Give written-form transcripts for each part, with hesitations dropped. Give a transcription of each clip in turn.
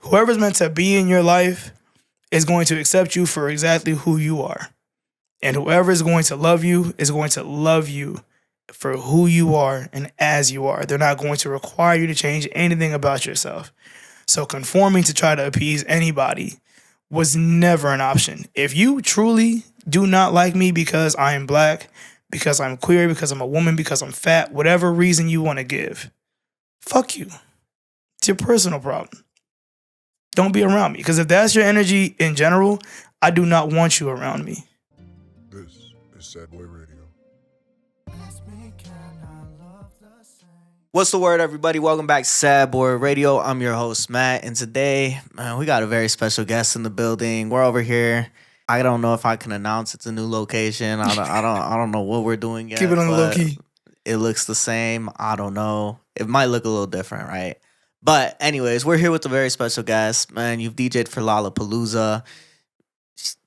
Whoever's meant to be in your life is going to accept you for exactly who you are. And whoever is going to love you is going to love you for who you are and as you are. They're not going to require you to change anything about yourself. So conforming to try to appease anybody was never an option. If you truly do not like me because I am black, because I'm queer, because I'm a woman, because I'm fat, whatever reason you want to give, fuck you. It's your personal problem. Don't be around me. Because if that's your energy in general, I do not want you around me. This is Sad Boy Radio. What's the word, everybody? Welcome back to Sad Boy Radio. I'm your host, Matt, and today, man, we got a very special guest in the building. We're over here. I don't know if I can announce it's a new location. I don't know what we're doing yet. Keep it on the low key. It looks the same. I don't know. It might look a little different, right? But anyways, we're here with a very special guest. Man, you've DJ'd for Lollapalooza,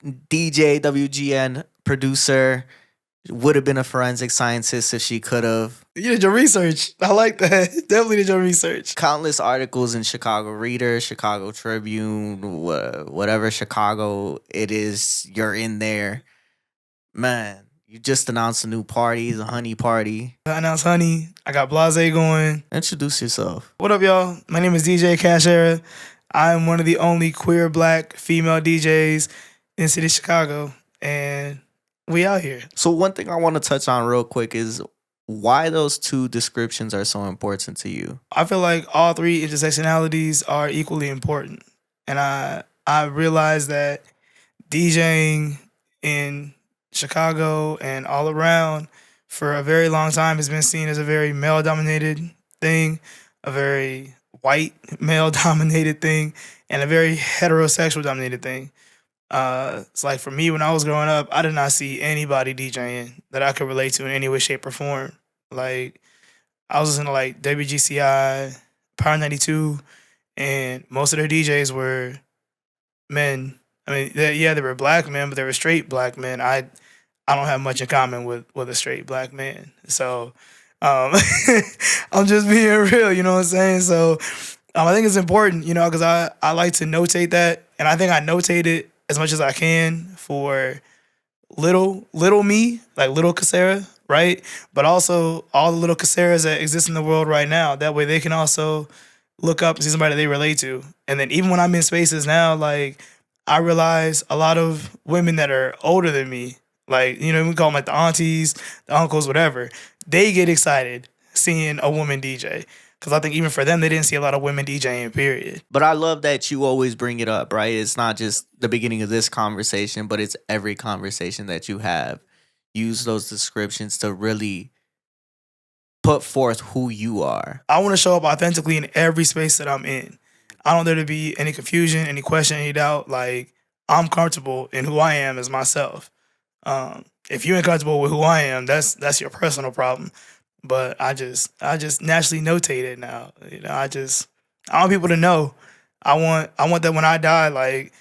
DJ, WGN, producer. Would have been a forensic scientist if she could have. You did your research. I like that. Definitely did your research. Countless articles in Chicago Reader, Chicago Tribune, whatever Chicago it is, you're in there. Man, you just announced a new party, the Honey Party. I announced Honey. I got Blase going. Introduce yourself. What up, y'all? My name is DJ Cashera. I'm one of the only queer black female DJs in the city of Chicago. And we out here. So one thing I want to touch on real quick is why those two descriptions are so important to you. I feel like all three intersectionalities are equally important. And I realized that DJing in Chicago and all around for a very long time has been seen as a very male-dominated thing, a very white male-dominated thing, and a very heterosexual-dominated thing. It's like for me, when I was growing up, I did not see anybody DJing that I could relate to in any way, shape, or form. Like, I was listening to like WGCI, Power 92, and most of their DJs were men. I mean, they were black men, but they were straight black men. I don't have much in common with a straight black man. So I'm just being real, you know what I'm saying? So I think it's important, you know, because I like to notate that, and I think I notate it as much as I can for little me, like little Casera, right? But also all the little Caseras that exist in the world right now. That way they can also look up and see somebody they relate to. And then even when I'm in spaces now, like I realize a lot of women that are older than me, like, you know, we call them like the aunties, the uncles, whatever, they get excited seeing a woman DJ. Because I think even for them, they didn't see a lot of women DJing, period. But I love that you always bring it up, right? It's not just the beginning of this conversation, but it's every conversation that you have. Use those descriptions to really put forth who you are. I want to show up authentically in every space that I'm in. I don't want there to be any confusion, any question, any doubt. Like, I'm comfortable in who I am as myself. If you ain't comfortable with who I am, that's your personal problem. But I just naturally notate it now. You know, I want people to know. I want that when I die, like,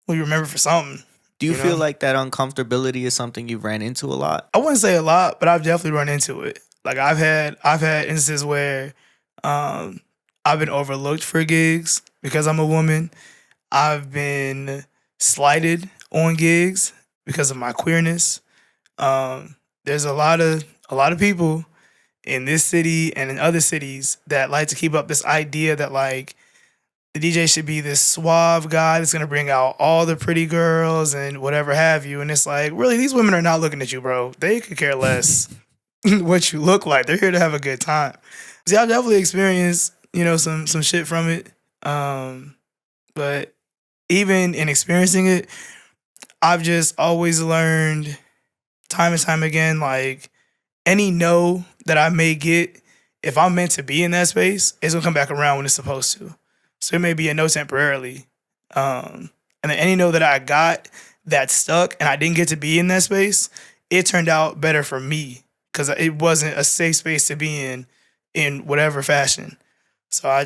we remember for something. Do you feel like that uncomfortability is something you've ran into a lot? I wouldn't say a lot, but I've definitely run into it. Like I've had instances where I've been overlooked for gigs because I'm a woman. I've been slighted on gigs because of my queerness. There's a lot of people in this city and in other cities that like to keep up this idea that like the DJ should be this suave guy that's going to bring out all the pretty girls and whatever have you. And it's like, really, these women are not looking at you, bro. They could care less what you look like. They're here to have a good time. See, I've definitely experienced, you know, some shit from it. But even in experiencing it, I've just always learned time and time again, like any no that I may get, if I'm meant to be in that space, it's gonna come back around when it's supposed to. So it may be a no temporarily. And then any no that I got that stuck and I didn't get to be in that space, it turned out better for me because it wasn't a safe space to be in whatever fashion. So I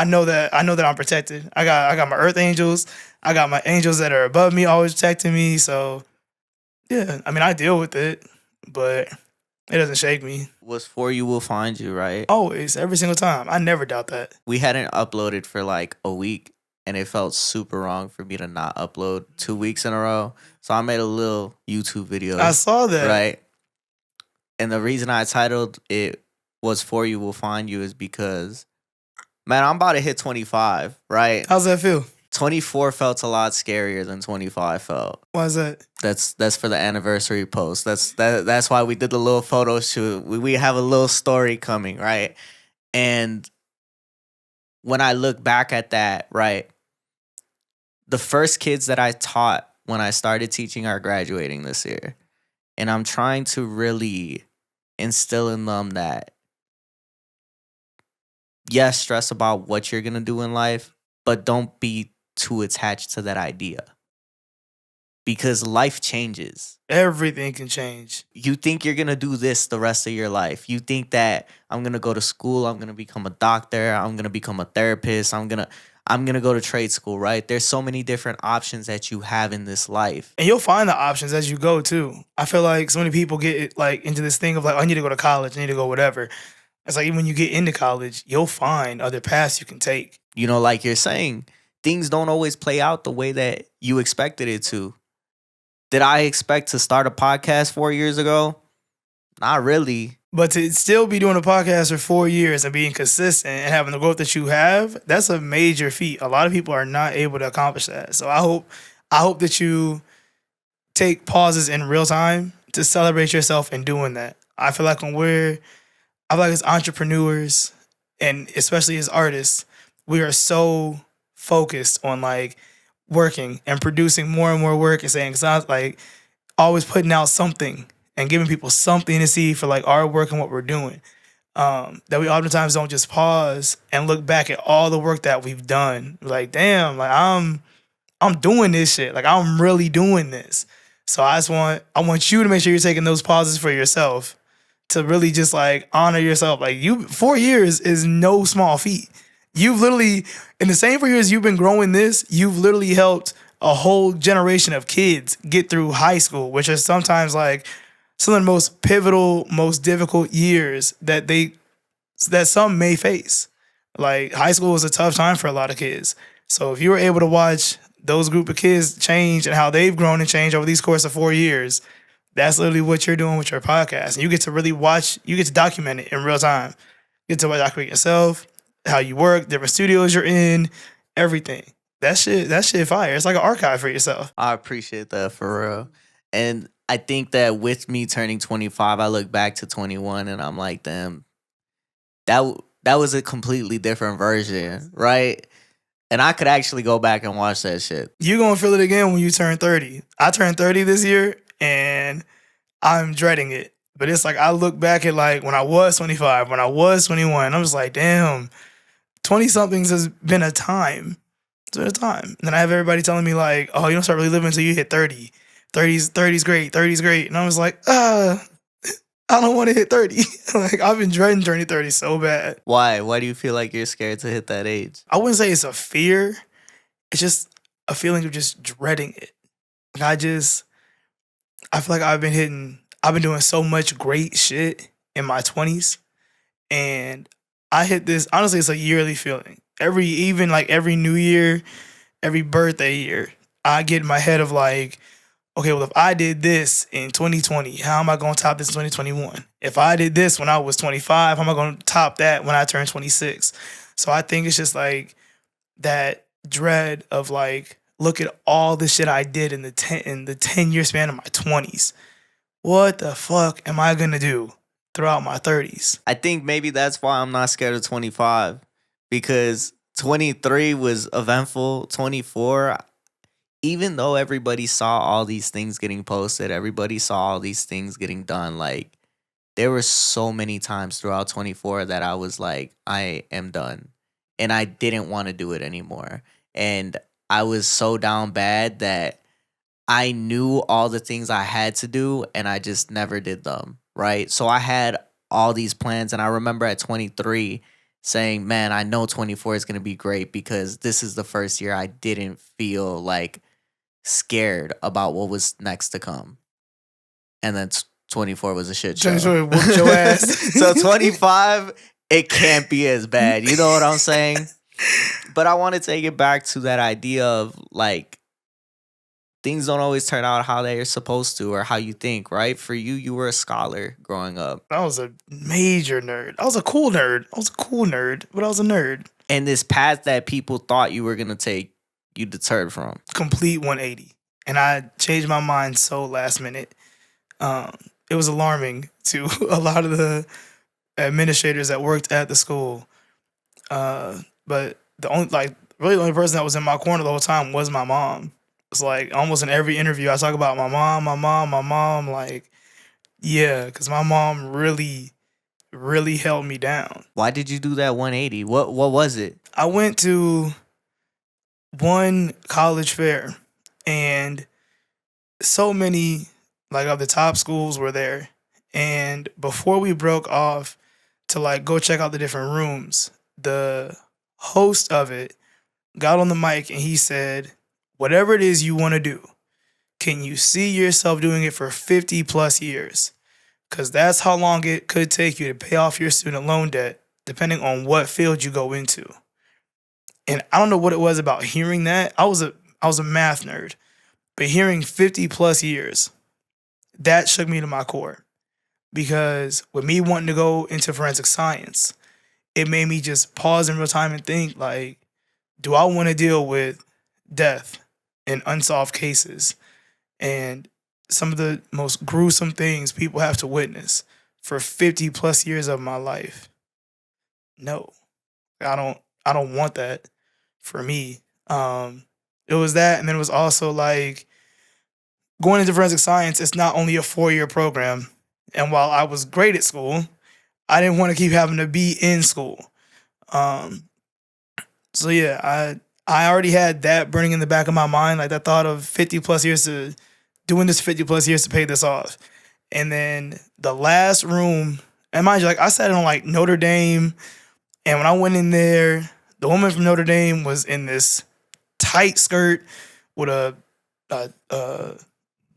know that I'm protected. I got my earth angels. I got my angels that are above me, always protecting me. So yeah, I mean, I deal with it, but It doesn't shake me. What's for you will find you, right? Always, every single time. I never doubt that. We hadn't uploaded for like a week, and it felt super wrong for me to not upload 2 weeks in a row. So I made a little YouTube video. I saw that. Right. And the reason I titled it "Was For You Will Find You" is because, man, I'm about to hit 25, right? How's that feel? 24 felt a lot scarier than 25 felt. Why is that? That's for the anniversary post. That's why we did the little photo shoot. We have a little story coming, right? And when I look back at that, right, the first kids that I taught when I started teaching are graduating this year. And I'm trying to really instill in them that, yes, stress about what you're going to do in life, but don't be too attached to that idea. Because life changes. Everything can change. You think you're going to do this the rest of your life. You think that I'm going to go to school, I'm going to become a doctor, I'm going to become a therapist, I'm going to go to trade school, right? There's so many different options that you have in this life. And you'll find the options as you go too. I feel like so many people get like into this thing of like, I need to go to college, I need to go whatever. It's like even when you get into college, you'll find other paths you can take. You know, like you're saying, things don't always play out the way that you expected it to. Did I expect to start a podcast 4 years ago? Not really. But to still be doing a podcast for 4 years and being consistent and having the growth that you have, that's a major feat. A lot of people are not able to accomplish that. So I hope that you take pauses in real time to celebrate yourself in doing that. I feel like as entrepreneurs and especially as artists, we are so focused on like working and producing more and more work and saying, it sounds like always putting out something and giving people something to see for like our work and what we're doing. That we oftentimes don't just pause and look back at all the work that we've done. Like, damn, like I'm doing this shit. Like I'm really doing this. So I want you to make sure you're taking those pauses for yourself to really just like honor yourself. Like 4 years is no small feat. You've literally, in the same 4 years you've been growing this, you've literally helped a whole generation of kids get through high school, which is sometimes like some of the most pivotal, most difficult years that some may face. Like high school was a tough time for a lot of kids. So if you were able to watch those group of kids change and how they've grown and changed over these course of 4 years, that's literally what you're doing with your podcast. And you get to really you get to document it in real time. You get to document yourself, how you work, different studios you're in, everything. That shit fire. It's like an archive for yourself. I appreciate that for real. And I think that with me turning 25, I look back to 21 and I'm like, damn, that was a completely different version, right? And I could actually go back and watch that shit. You're going to feel it again when you turn 30. I turned 30 this year and I'm dreading it. But it's like I look back at like when I was 25, when I was 21, I'm just like, damn, 20-somethings has been a time. It's been a time. And then I have everybody telling me like, oh, you don't start really living until you hit 30. 30's great. 30's great. And I was like, I don't want to hit 30. Like I've been dreading turning 30 so bad. Why? Why do you feel like you're scared to hit that age? I wouldn't say it's a fear. It's just a feeling of just dreading it. Like I feel like I've been doing so much great shit in my 20s. And I hit this, honestly, it's a yearly feeling. Every new year, every birthday year, I get in my head of like, okay, well, if I did this in 2020, how am I going to top this in 2021? If I did this when I was 25, how am I going to top that when I turn 26? So I think it's just like that dread of like, look at all the shit I did in the 10-year span of my 20s. What the fuck am I going to do throughout my 30s? I think maybe that's why I'm not scared of 25, because 23 was eventful. 24, even though everybody saw all these things getting posted, everybody saw all these things getting done, like there were so many times throughout 24 that I was like, I am done. And I didn't want to do it anymore. And I was so down bad that I knew all the things I had to do and I just never did them, right? So I had all these plans, and I remember at 23 saying, man, I know 24 is going to be great because this is the first year I didn't feel like scared about what was next to come. And then 24 was a shit show. 24 whooped your ass. So 25, it can't be as bad. You know what I'm saying? But I want to take it back to that idea of like things don't always turn out how they're supposed to or how you think, right? For you, you were a scholar growing up. I was a major nerd. I was a cool nerd, but I was a nerd. And this path that people thought you were going to take, you deterred from. Complete 180. And I changed my mind so last minute. It was alarming to a lot of the administrators that worked at the school. But the only person that was in my corner the whole time was my mom. It's like almost in every interview I talk about my mom, like, yeah, because my mom really, really held me down. Why did you do that 180? What was it? I went to one college fair and so many like of the top schools were there. And before we broke off to like go check out the different rooms, the host of it got on the mic and he said, whatever it is you want to do, can you see yourself doing it for 50 plus years? Because that's how long it could take you to pay off your student loan debt, depending on what field you go into. And I don't know what it was about hearing that. I was a math nerd, but hearing 50 plus years, that shook me to my core. Because with me wanting to go into forensic science, it made me just pause in real time and think, like, do I want to deal with death and unsolved cases and some of the most gruesome things people have to witness for 50 plus years of my life? No, I don't want that for me. It was that, and then it was also like going into forensic science. It's not only a 4-year program, and while I was great at school, I didn't want to keep having to be in school. So yeah, I already had that burning in the back of my mind, like that thought of 50 plus years to doing this 50 plus years to pay this off. And then the last room, and mind you, like I sat in on like Notre Dame, and when I went in there, the woman from Notre Dame was in this tight skirt with a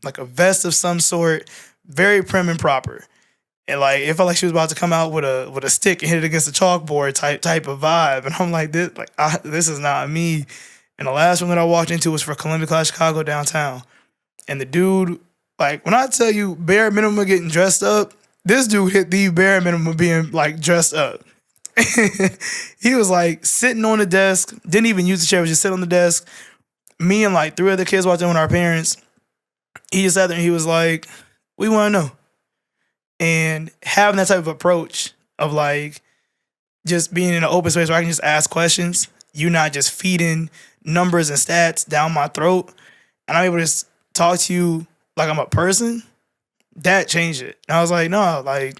like a vest of some sort, very prim and proper. And like it felt like she was about to come out with a stick and hit it against the chalkboard type of vibe. And I'm like, this is not me. And the last one that I walked into was for Columbia Class Chicago downtown. And the dude, like when I tell you bare minimum of getting dressed up, this dude hit the bare minimum of being like dressed up. He was like sitting on the desk, didn't even use the chair, was just sitting on the desk. Me and like 3 other kids walked in with our parents. He just sat there and he was like, we want to know. And having that type of approach of like just being in an open space where I can just ask questions, you not just feeding numbers and stats down my throat, and I'm able to just talk to you like I'm a person, that changed it. And I was like, no, like,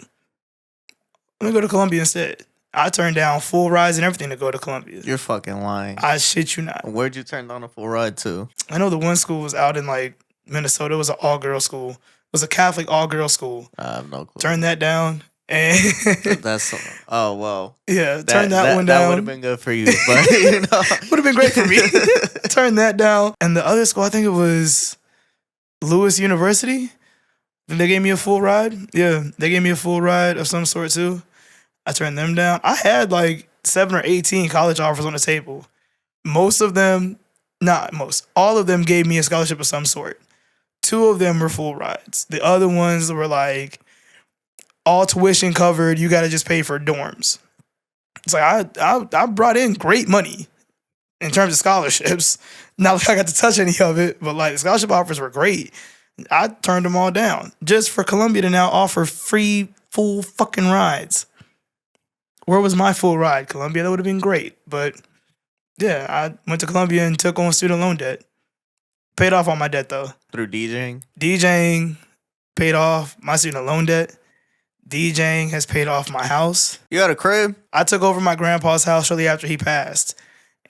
let me go to Columbia instead. I turned down full rides and everything to go to Columbia. You're fucking lying. I shit you not. Where'd you turn down a full ride to? I know the one school was out in like Minnesota. It was an all-girl school. It was a Catholic all-girl school. I have no clue. Turned that down. And That's oh well. Yeah, turn that one down. That would have been good for you, but you know, would have been great for me. Turn that down. And the other school, I think it was Lewis University. They gave me a full ride. Yeah, they gave me a full ride of some sort too. I turned them down. I had like 7 or 18 college offers on the table. Most of them, not most, all of them gave me a scholarship of some sort. 2 of them were full rides. The other ones were like all tuition covered. You got to just pay for dorms. It's like I brought in great money in terms of scholarships. Not like I got to touch any of it, but like the scholarship offers were great. I turned them all down just for Columbia to now offer free full fucking rides. Where was my full ride? Columbia, that would have been great. But yeah, I went to Columbia and took on student loan debt. Paid off all my debt though. Through DJing? DJing paid off my student loan debt. DJing has paid off my house. You got a crib? I took over my grandpa's house shortly after he passed.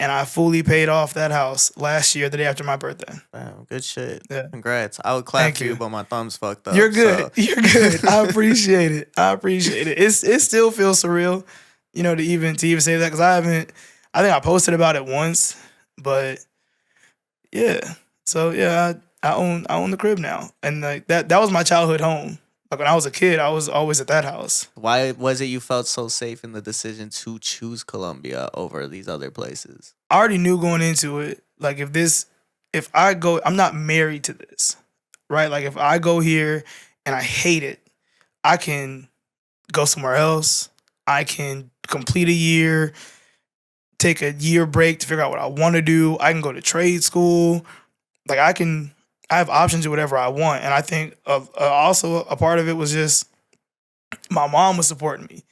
And I fully paid off that house last year, the day after my birthday. Wow, good shit. Yeah. Congrats. I would clap Thank for you, you. but my thumb's fucked up. You're good. So. You're good. I appreciate it. It still feels surreal, you know, to even say that, because I think I posted about it once, but yeah. So yeah, I own the crib now, and like that was my childhood home. Like when I was a kid, I was always at that house. Why was it you felt so safe in the decision to choose Colombia over these other places? I already knew going into it, like if I go, I'm not married to this, right? Like if I go here and I hate it, I can go somewhere else. I can complete a year, take a year break to figure out what I want to do. I can go to trade school. Like I have options to whatever I want. And I think also a part of it was just my mom was supporting me.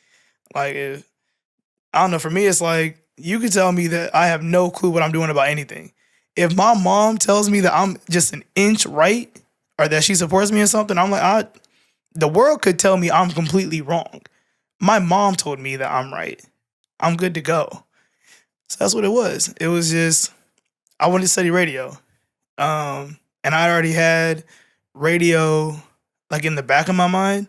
Like I don't know, for me, it's like you could tell me that I have no clue what I'm doing about anything. If my mom tells me that I'm just an inch right or that she supports me in something, I'm like, the world could tell me I'm completely wrong. My mom told me that I'm right. I'm good to go. So that's what it was. It was just, I wanted to study radio. And I already had radio like in the back of my mind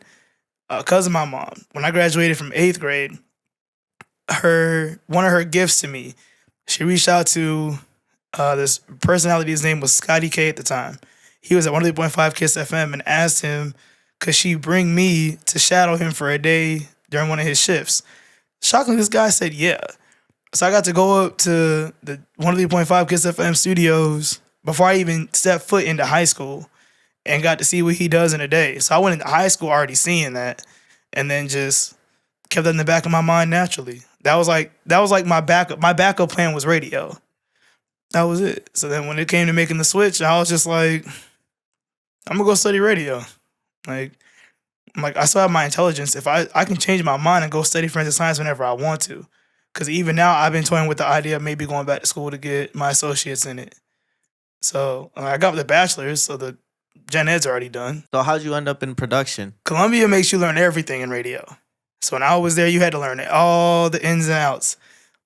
because of my mom. When I graduated from 8th grade, one of her gifts to me, she reached out to this personality. His name was Scotty K at the time. He was at 103.5 Kiss FM and asked him, could she bring me to shadow him for a day during one of his shifts? Shockingly, this guy said yeah. So I got to go up to the 103.5 Kiss FM studios before I even stepped foot into high school and got to see what he does in a day. So I went into high school already seeing that and then just kept that in the back of my mind naturally. That was like my backup. My backup plan was radio. That was it. So then when it came to making the switch, I was just like, I'm gonna go study radio. Like, I still have my intelligence. If I can change my mind and go study forensic science whenever I want to. Because even now, I've been toying with the idea of maybe going back to school to get my associates in it. So I got the bachelor's, so the gen ed's already done. So how'd you end up in production? Columbia makes you learn everything in radio. So when I was there, you had to learn all the ins and outs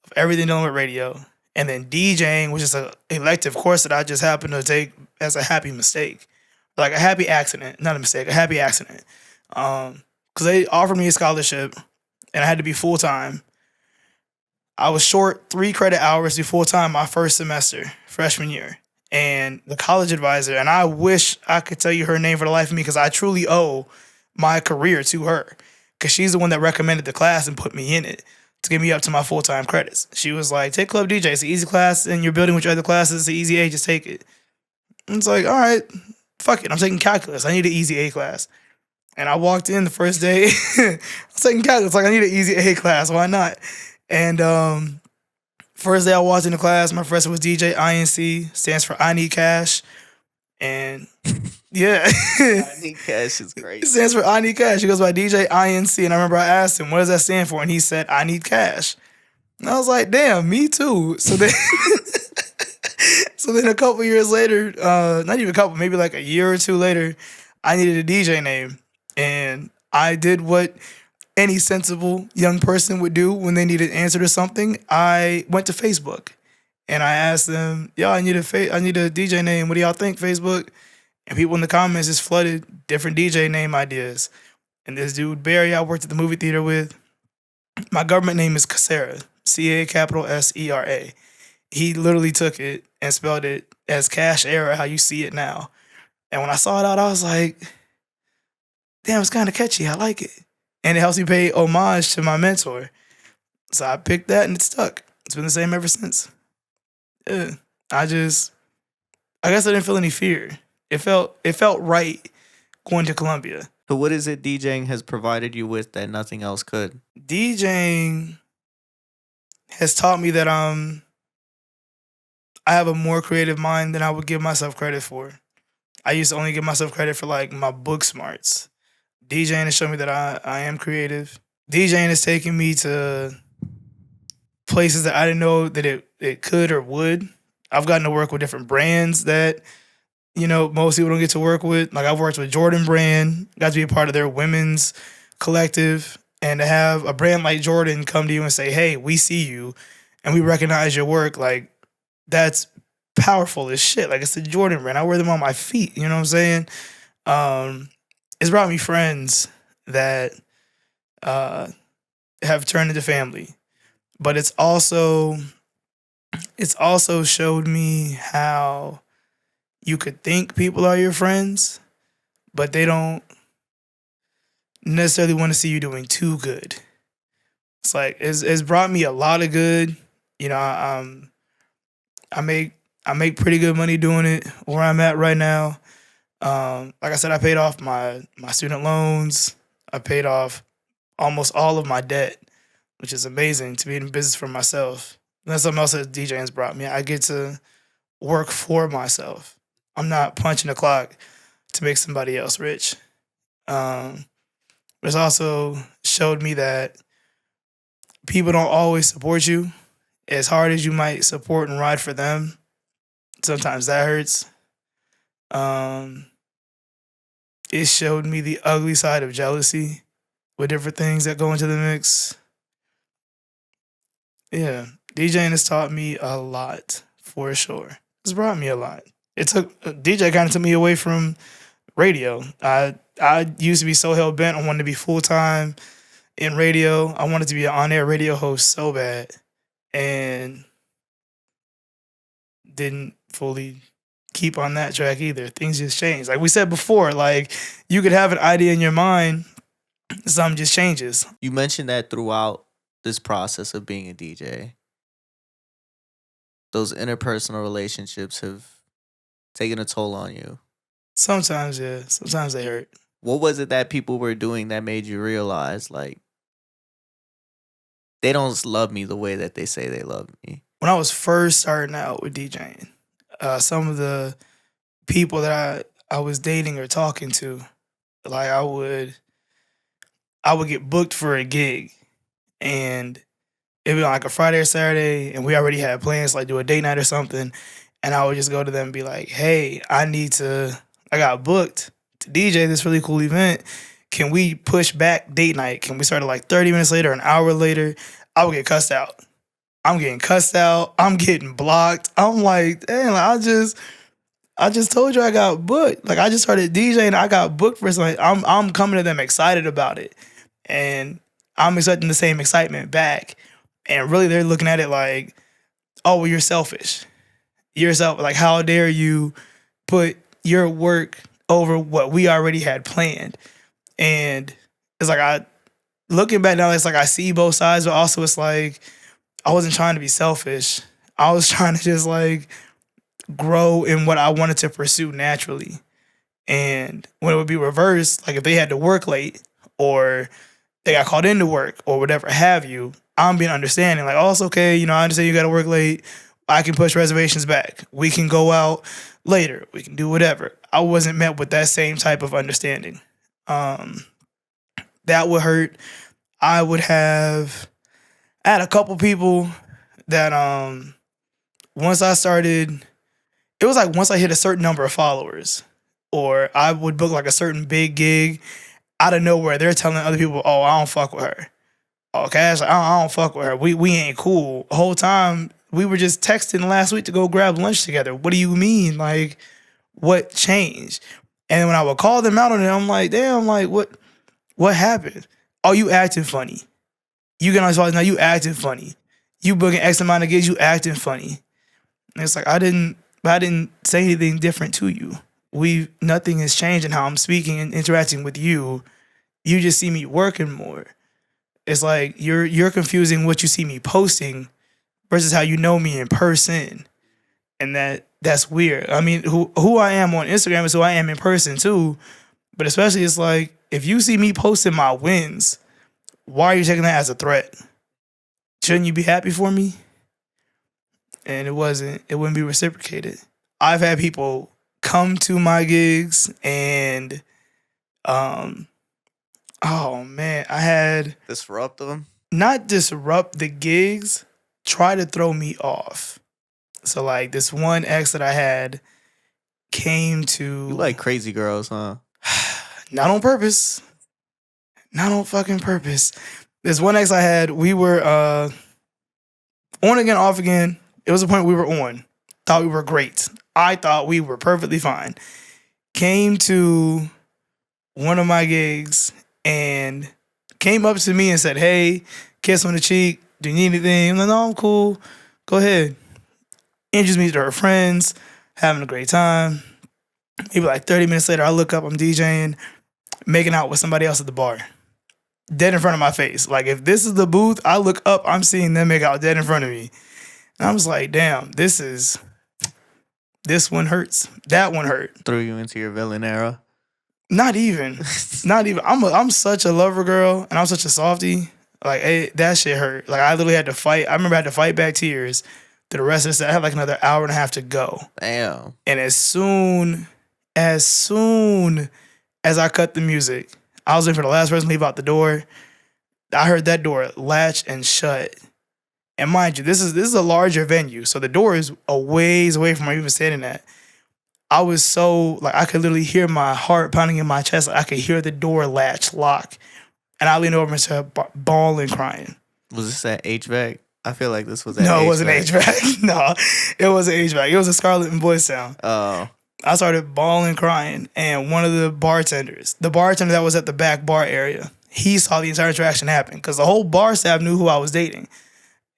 of everything dealing with radio. And then DJing, which is an elective course that I just happened to take as a happy mistake. Like a happy accident, not a mistake, a happy accident. Because they offered me a scholarship and I had to be full-time. I was short 3 credit hours to be full-time my first semester, freshman year. And the college advisor, and I wish I could tell you her name for the life of me because I truly owe my career to her. Because she's the one that recommended the class and put me in it to get me up to my full-time credits. She was like, take Club DJ. It's an easy class and you're building with your other classes. It's an easy A, just take it. And it's like, all right, fuck it. I'm taking calculus. I need an easy A class. And I walked in the first day. I was taking calculus. Like, I need an easy A class. Why not? And first day I walked into class, my professor was DJ INC, stands for I Need Cash. And yeah. I Need Cash is great. It stands for I Need Cash. He goes by DJ INC. And I remember I asked him, what does that stand for? And he said, I need cash. And I was like, damn, me too. So then a couple years later, not even a couple, maybe like a year or two later, I needed a DJ name. And I did what any sensible young person would do when they needed an answer to something. I went to Facebook and I asked them, yo, I need a DJ name. What do y'all think, Facebook? And people in the comments just flooded different DJ name ideas. And this dude, Barry, I worked at the movie theater with, my government name is Casera, CASERA. He literally took it and spelled it as Cash Era, how you see it now. And when I saw it out, I was like, damn, it's kind of catchy. I like it. And it helps me pay homage to my mentor. So I picked that and it stuck. It's been the same ever since. Yeah. I guess I didn't feel any fear. It felt right going to Columbia. So what is it DJing has provided you with that nothing else could? DJing has taught me that I have a more creative mind than I would give myself credit for. I used to only give myself credit for like my book smarts. DJing has shown me that I am creative. DJing has taken me to places that I didn't know that it could or would. I've gotten to work with different brands that, most people don't get to work with. Like I've worked with Jordan brand, got to be a part of their women's collective. And to have a brand like Jordan come to you and say, hey, we see you and we recognize your work, like that's powerful as shit. Like it's the Jordan brand. I wear them on my feet. You know what I'm saying? It's brought me friends that have turned into family. But it's also showed me how you could think people are your friends, but they don't necessarily want to see you doing too good. It's like it's brought me a lot of good. You know, I make pretty good money doing it where I'm at right now. Like I said, I paid off my student loans. I paid off almost all of my debt, which is amazing to be in business for myself. And that's something else that DJing's brought me. I get to work for myself. I'm not punching the clock to make somebody else rich. It's also showed me that people don't always support you as hard as you might support and ride for them. Sometimes that hurts. It showed me the ugly side of jealousy with different things that go into the mix. Yeah, DJing has taught me a lot for sure. It's brought me a lot. It took DJ kind of took me away from radio. I used to be so hell bent on wanting to be full time in radio. I wanted to be an on air radio host so bad, and didn't fully keep on that track either. Things just changed. Like we said before, like you could have an idea in your mind, something just changes. You mentioned that throughout this process of being a DJ, those interpersonal relationships have taken a toll on you. Sometimes, yeah. Sometimes they hurt. What was it that people were doing that made you realize, like, they don't love me the way that they say they love me? When I was first starting out with DJing, some of the people that I was dating or talking to, like I would get booked for a gig, and it'd be like a Friday or Saturday, and we already had plans like do a date night or something, and I would just go to them and be like, "Hey, I got booked to DJ this really cool event. Can we push back date night? Can we start it like 30 minutes later, an hour later?" I would get cussed out. I'm getting cussed out. I'm getting blocked. I'm like, damn, like, I just told you I got booked. Like I just started DJing. I got booked for something. I'm coming to them excited about it, and I'm expecting the same excitement back. And really, they're looking at it like, oh, well, you're selfish. Like, how dare you put your work over what we already had planned? And it's like looking back now, it's like I see both sides, but also it's like I wasn't trying to be selfish. I was trying to just like grow in what I wanted to pursue naturally. And when it would be reversed, like if they had to work late or they got called into work or whatever have you, I'm being understanding. Like, oh, it's okay. You know, I understand you got to work late. I can push reservations back. We can go out later. We can do whatever. I wasn't met with that same type of understanding. That would hurt. I had a couple people that once I started, it was like once I hit a certain number of followers, or I would book like a certain big gig, out of nowhere they're telling other people, "Oh, I don't fuck with her." Oh, Cash, like, I don't fuck with her. We ain't cool. The whole time we were just texting last week to go grab lunch together. What do you mean? Like, what changed? And when I would call them out on it, I'm like, damn, like what happened? Oh, you acting funny. You get on this now, you acting funny. You booking X amount of gigs, you acting funny. And it's like I didn't say anything different to you. Nothing has changed in how I'm speaking and interacting with you. You just see me working more. It's like you're confusing what you see me posting versus how you know me in person. And that's weird. I mean, who I am on Instagram is who I am in person too. But especially it's like if you see me posting my wins, why are you taking that as a threat? Shouldn't you be happy for me? And it wouldn't be reciprocated. I've had people come to my gigs and oh man, I had Disrupt them? not disrupt the gigs, try to throw me off. So like this one ex that I had came to You like crazy girls, huh? not on purpose. Not on fucking purpose. This one ex I had, we were on again, off again. It was a point we were on. Thought we were great. I thought we were perfectly fine. Came to one of my gigs and came up to me and said, "Hey, kiss on the cheek. Do you need anything?" I'm like, "No, I'm cool. Go ahead." Introduced me to her friends, having a great time. Maybe like 30 minutes later, I look up, I'm DJing. making out with somebody else at the bar, dead in front of my face. Like if this is the booth, I look up, I'm seeing them make out dead in front of me, and I was like, damn, this one hurts. That one hurt. Threw you into your villain era. Not even. I'm such a lover girl, and I'm such a softie. Like that shit hurt. Like I literally had to fight. I remember I had to fight back tears to the rest of the set. I had like another hour and a half to go. Damn. And as soon as I cut the music, I was waiting for the last person to leave out the door. I heard that door latch and shut. And mind you, this is a larger venue, so the door is a ways away from where I even standing at. I was so like I could literally hear my heart pounding in my chest. Like, I could hear the door latch lock, and I leaned over and started bawling, crying. Was this at HVAC? I feel like this was at No, HVAC. it wasn't HVAC. No, it wasn't HVAC. It was a Scarlet and Boys sound. Oh. I started bawling, crying, and one of the bartender that was at the back bar area, he saw the entire interaction happen because the whole bar staff knew who I was dating.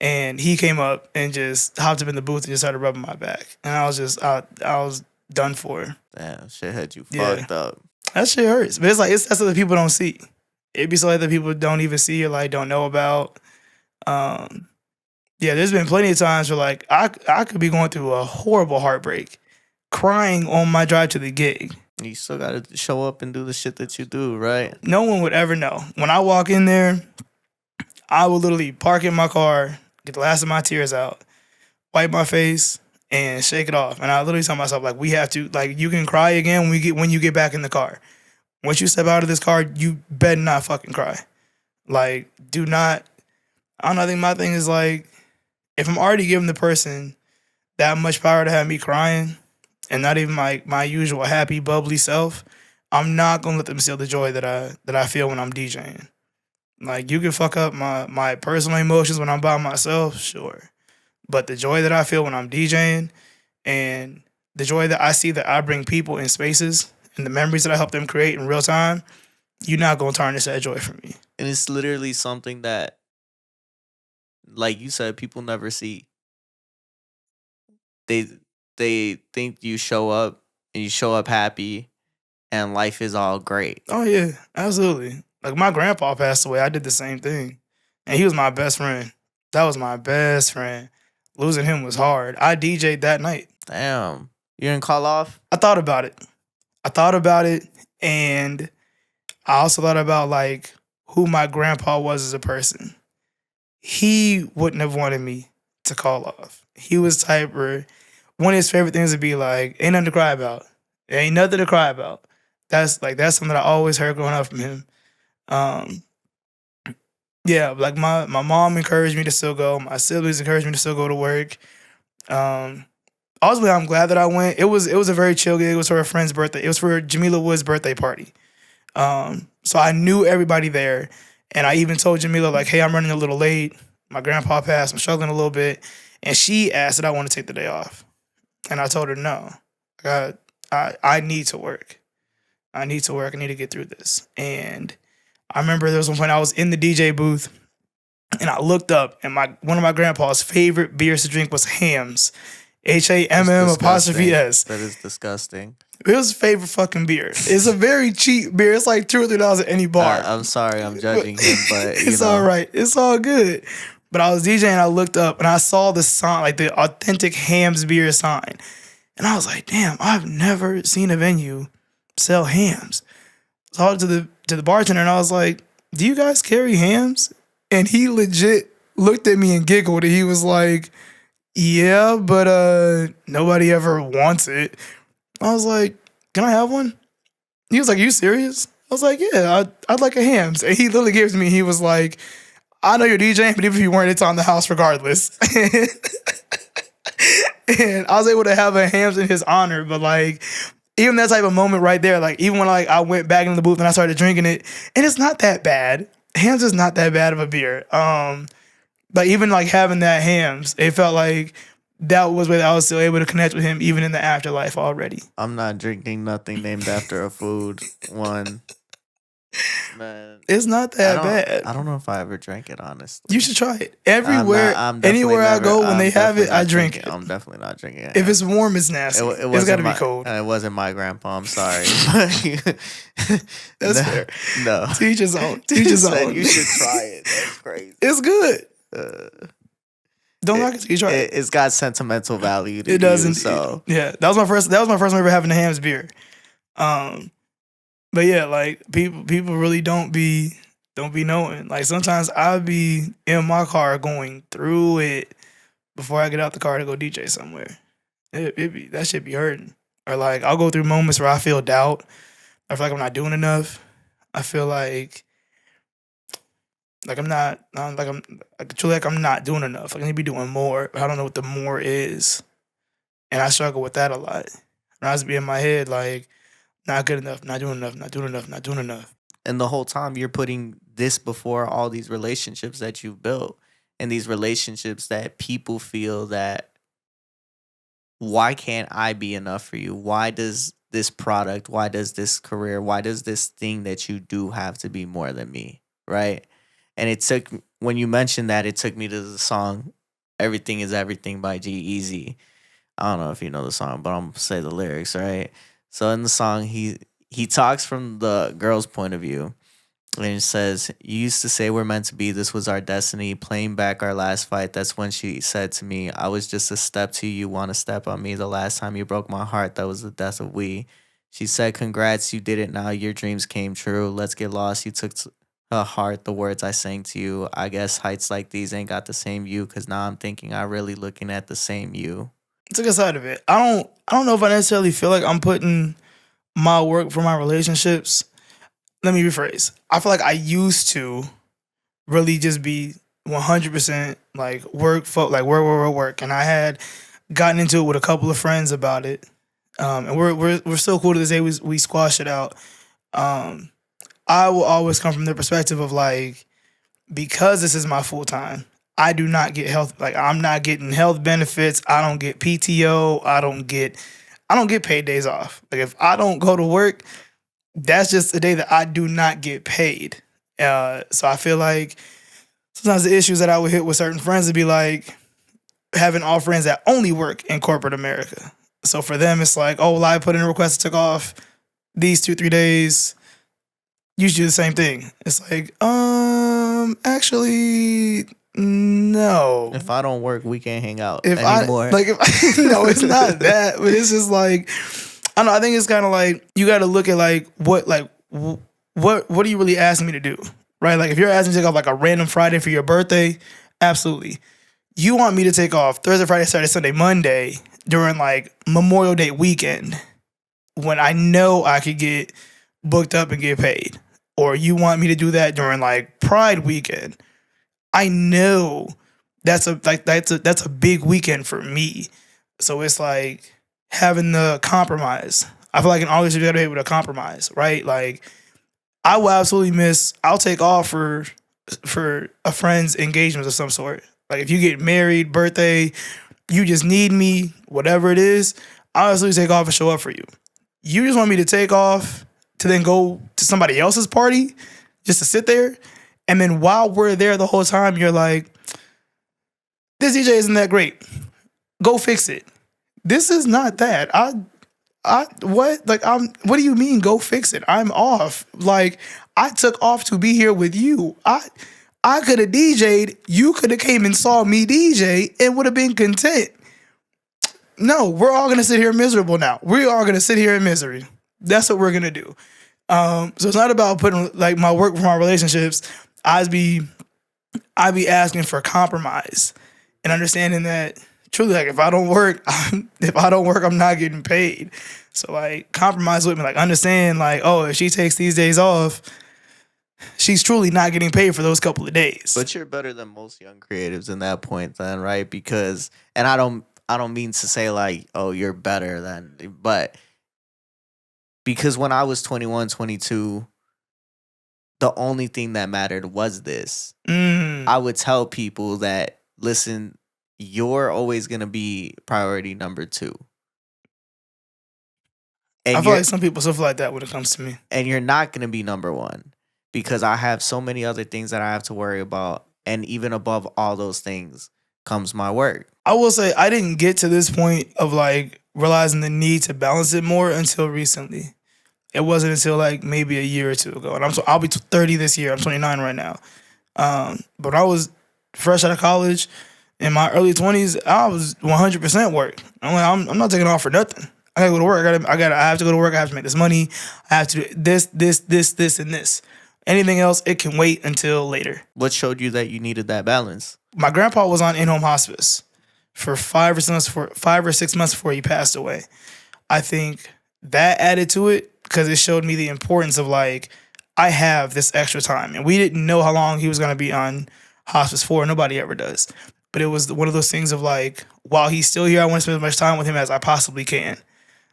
And he came up and just hopped up in the booth and just started rubbing my back. And I was just, I was done for. Damn, shit had you Yeah. fucked up. That shit hurts. But it's like, that's what the people don't see. It'd be something that people don't even see or like don't know about. Yeah, there's been plenty of times where like, I could be going through a horrible heartbreak, crying on my drive to the gig. You still gotta show up and do the shit that you do, right? No one would ever know. When I walk in there, I will literally park in my car, get the last of my tears out, wipe my face, and shake it off. And I literally tell myself, like, we have to, like, you can cry again when you get back in the car. Once you step out of this car, you better not fucking cry. Like, do not. I don't know. I think my thing is like, if I'm already giving the person that much power to have me crying, and not even my usual happy, bubbly self, I'm not gonna let them steal the joy that I feel when I'm DJing. Like, you can fuck up my personal emotions when I'm by myself, sure. But the joy that I feel when I'm DJing and the joy that I see that I bring people in spaces and the memories that I help them create in real time, you're not going to tarnish that joy from me. And it's literally something that, like you said, people never see. They think you show up and you show up happy and life is all great. Oh, yeah, absolutely. Like, my grandpa passed away. I did the same thing. And he was my best friend. That was my best friend. Losing him was hard. I DJ'd that night. Damn. You didn't call off? I thought about it. And I also thought about, like, who my grandpa was as a person. He wouldn't have wanted me to call off. He was type where one of his favorite things would be like, ain't nothing to cry about. There ain't nothing to cry about. That's something that I always heard growing up from him. Yeah, like my mom encouraged me to still go. My siblings encouraged me to still go to work. Ultimately, I'm glad that I went. It was a very chill gig. It was for a friend's birthday. It was for Jamila Wood's birthday party. So I knew everybody there. And I even told Jamila, like, hey, I'm running a little late. My grandpa passed. I'm struggling a little bit. And she asked that I want to take the day off. And I told her, no. I need to work. I need to work. I need to get through this. And I remember there was one point I was in the DJ booth and I looked up and one of my grandpa's favorite beers to drink was Hamm's. HAMM''S. That is disgusting. It was his favorite fucking beer. It's a very cheap beer. It's like $2 or $3 at any bar. I'm sorry, I'm judging him, but it's all right. It's all good. But I was DJing and I looked up and I saw the sign, like the authentic Hamm's beer sign. And I was like, damn, I've never seen a venue sell Hamm's. So I went to the bartender and I was like, do you guys carry Hamm's? And he legit looked at me and giggled and he was like, yeah, but nobody ever wants it. I was like, can I have one? He was like, are you serious? I was like, yeah, I'd like a Hamm's. And he literally gave it to me. He was like, I know you're DJing, but even if you weren't, it's on the house regardless. And I was able to have a Hamm's in his honor. But like, even that type of moment right there, like even when like I went back into the booth and I started drinking it, and it's not that bad. Hamm's is not that bad of a beer. But even like having that Hamm's, it felt like that was where I was still able to connect with him even in the afterlife already. I'm not drinking nothing named after a food. One. Man, It's not that bad. I don't know if I ever drank it, honestly. You should try it. Everywhere, anywhere I go, when they have it, I drink it. I'm definitely not drinking it. If it's warm, it's nasty. It's got to be cold. It wasn't my grandpa. I'm sorry. That's fair. No. Teach his own. Teach his own. You should try it. That's crazy. It's good. Don't knock it till you try it. It's got sentimental value to it doesn't. You, so yeah, that was my first time ever having a Hams beer. But yeah, like people really don't be knowing. Like sometimes I'll be in my car going through it before I get out the car to go DJ somewhere. That shit be hurting. Or like I'll go through moments where I feel doubt. I feel like I'm not doing enough. I feel like I'm not I'm not doing enough. Like I need to be doing more. But I don't know what the more is. And I struggle with that a lot. And I just be in my head like, not good enough, not doing enough, not doing enough, not doing enough. And the whole time you're putting this before all these relationships that you've built and these relationships that people feel that, why can't I be enough for you? Why does this product, why does this career, why does this thing that you do have to be more than me, right? And it took, when you mentioned that, it took me to the song Everything is Everything by Eazy. I don't know if you know the song, but I'm going to say the lyrics, right? So in the song, he talks from the girl's point of view. And it says, you used to say we're meant to be, this was our destiny, playing back our last fight. That's when she said to me, I was just a step to you, want to step on me. The last time you broke my heart, that was the death of we. She said, congrats, you did it now, your dreams came true. Let's get lost, you took to her heart the words I sang to you. I guess heights like these ain't got the same you, because now I'm thinking I really looking at the same you. It's a good side of it. I don't know if I necessarily feel like I'm putting my work for my relationships. Let me rephrase. I feel like I used to really just be 100% like work. And I had gotten into it with a couple of friends about it. And we're still cool to this day. We squash it out. I will always come from the perspective of like, because this is my full time, I do not get health. Like I'm not getting health benefits. I don't get PTO. I don't get paid days off. Like if I don't go to work, that's just a day that I do not get paid. So I feel like sometimes the issues that I would hit with certain friends would be like having all friends that only work in corporate America. So for them, it's like, oh, well, I put in a request to take off these 2-3 days. You should do the same thing. It's like, actually, no. If I don't work, we can't hang out anymore. No, it's not that. But it's just like, I don't know. I think it's kind of like you got to look at like what are you really asking me to do, right? Like if you're asking me to take off like a random Friday for your birthday, absolutely. You want me to take off Thursday, Friday, Saturday, Sunday, Monday during like Memorial Day weekend when I know I could get booked up and get paid, or you want me to do that during like Pride weekend? I know that's a big weekend for me. So it's like having the compromise. I feel like in all this you gotta be able to compromise, right? Like I will absolutely I'll take off for a friend's engagement of some sort. Like if you get married, birthday, you just need me, whatever it is, I'll absolutely take off and show up for you. You just want me to take off to then go to somebody else's party just to sit there. And then while we're there the whole time, you're like, this DJ isn't that great. Go fix it. This is not that. What? Like, what do you mean go fix it? I'm off. Like, I took off to be here with you. I could have DJ'd. You could have came and saw me DJ and would have been content. No, we're all going to sit here miserable now. We're all going to sit here in misery. That's what we're going to do. So it's not about putting like my work for my relationships. I'd be asking for compromise and understanding that truly, like if I don't work, I'm not getting paid. So like compromise with me, like understand like, oh, if she takes these days off, she's truly not getting paid for those couple of days. But you're better than most young creatives in that point then, right? Because, and I don't mean to say like, oh, you're better than, but because when I was 21, 22, the only thing that mattered was this. I would tell people that, listen, you're always going to be priority number 2. And I feel like some people still feel like that when it comes to me. And you're not going to be number 1. because I have so many other things that I have to worry about. And even above all those things comes my work. I will say I didn't get to this point of like realizing the need to balance it more until recently. It wasn't until like maybe a year or two ago, and I'll be 30 this year. I'm 29 right now. But when I was fresh out of college in my early 20s, I was 100% work. I'm like, I'm not taking off for nothing. I gotta go to work. I have to go to work. I have to make this money. I have to do this, and this. Anything else, it can wait until later. What showed you that you needed that balance? My grandpa was on in-home hospice for 5 or 6 months before he passed away. I think that added to it because it showed me the importance of like, I have this extra time. And we didn't know how long he was going to be on hospice for. Nobody ever does. But it was one of those things of like, while he's still here, I want to spend as much time with him as I possibly can.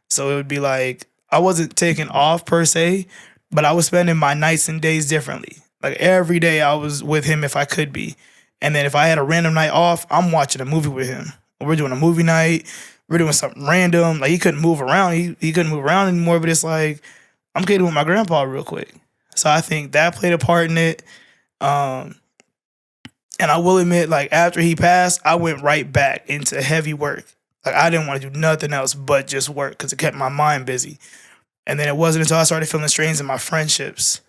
So it would be like, I wasn't taking off per se, but I was spending my nights and days differently. Like every day I was with him if I could be. And then if I had a random night off, I'm watching a movie with him. We're doing a movie night. We're doing something random. Like he couldn't move around. He couldn't move around anymore, but it's like, I'm kidding with my grandpa real quick. So I think that played a part in it. And I will admit, like after he passed, I went right back into heavy work. Like I didn't want to do nothing else but just work because it kept my mind busy. And then it wasn't until I started feeling strains in my friendships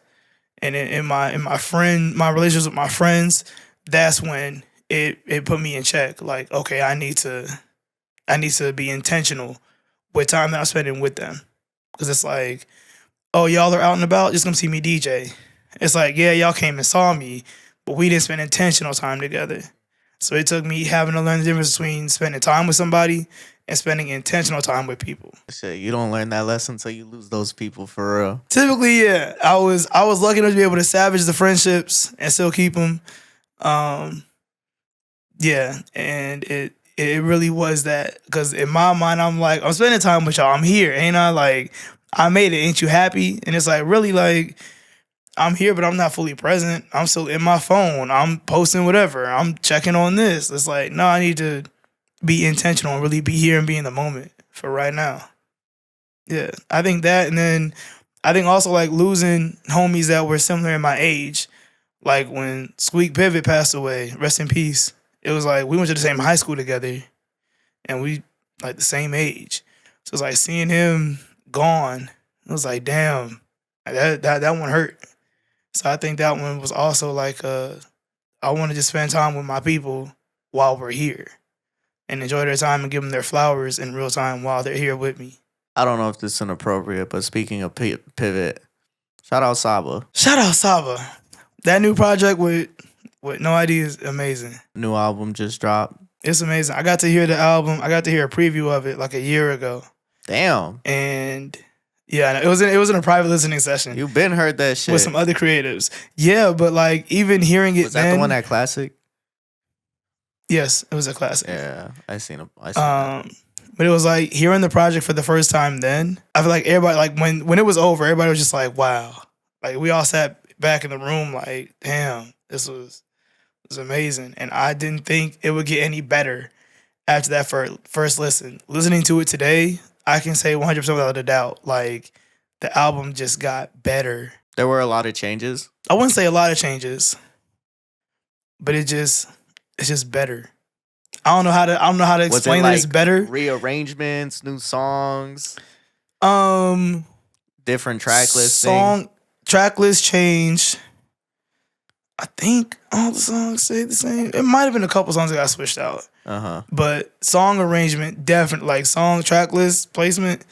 and in my relationships with my friends, that's when it put me in check. Like, okay, I need to be intentional with time that I'm spending with them. Because it's like, oh, y'all are out and about, just come see me DJ. It's like, yeah, y'all came and saw me, but we didn't spend intentional time together. So it took me having to learn the difference between spending time with somebody and spending intentional time with people. Shit, you don't learn that lesson until you lose those people for real. Typically, yeah. I was lucky enough to be able to savage the friendships and still keep them. Yeah, and it really was that, because in my mind, I'm like, I'm spending time with y'all. I'm here, ain't I? Like, I made it. Ain't you happy? And it's like, really, like, I'm here, but I'm not fully present. I'm still in my phone. I'm posting whatever. I'm checking on this. It's like, no, I need to be intentional and really be here and be in the moment for right now. Yeah, I think that, and then I think also like losing homies that were similar in my age. Like when Squeak Pivot passed away, rest in peace. It was like we went to the same high school together, and we like the same age. So it's like seeing him gone. It was like, damn, that one hurt. So I think that one was also like, I want to just spend time with my people while we're here and enjoy their time and give them their flowers in real time while they're here with me. I don't know if this is inappropriate, but speaking of pivot, shout out Saba. Shout out Saba. That new project with No ID is amazing. New album just dropped. It's amazing. I got to hear the album. I got to hear a preview of it like a year ago. Damn. And yeah, it was in a private listening session. You been heard that shit with some other creatives. Yeah, but like even hearing it, was that the one at Classic? Yes, it was a classic. Yeah, I seen that. But it was like hearing the project for the first time then. I feel like everybody, like when it was over, everybody was just like, wow. Like we all sat back in the room like, damn, this was amazing. And I didn't think it would get any better after that first listen. Listening to it today, I can say 100% without a doubt, like the album just got better. There were a lot of changes. I wouldn't say a lot of changes, but it's just better. I don't know how to explain that it's better. Rearrangements, new songs, different track listing. Track list change. I think all the songs stayed the same. It might have been a couple songs that got switched out. But song arrangement definitely, like song track list placement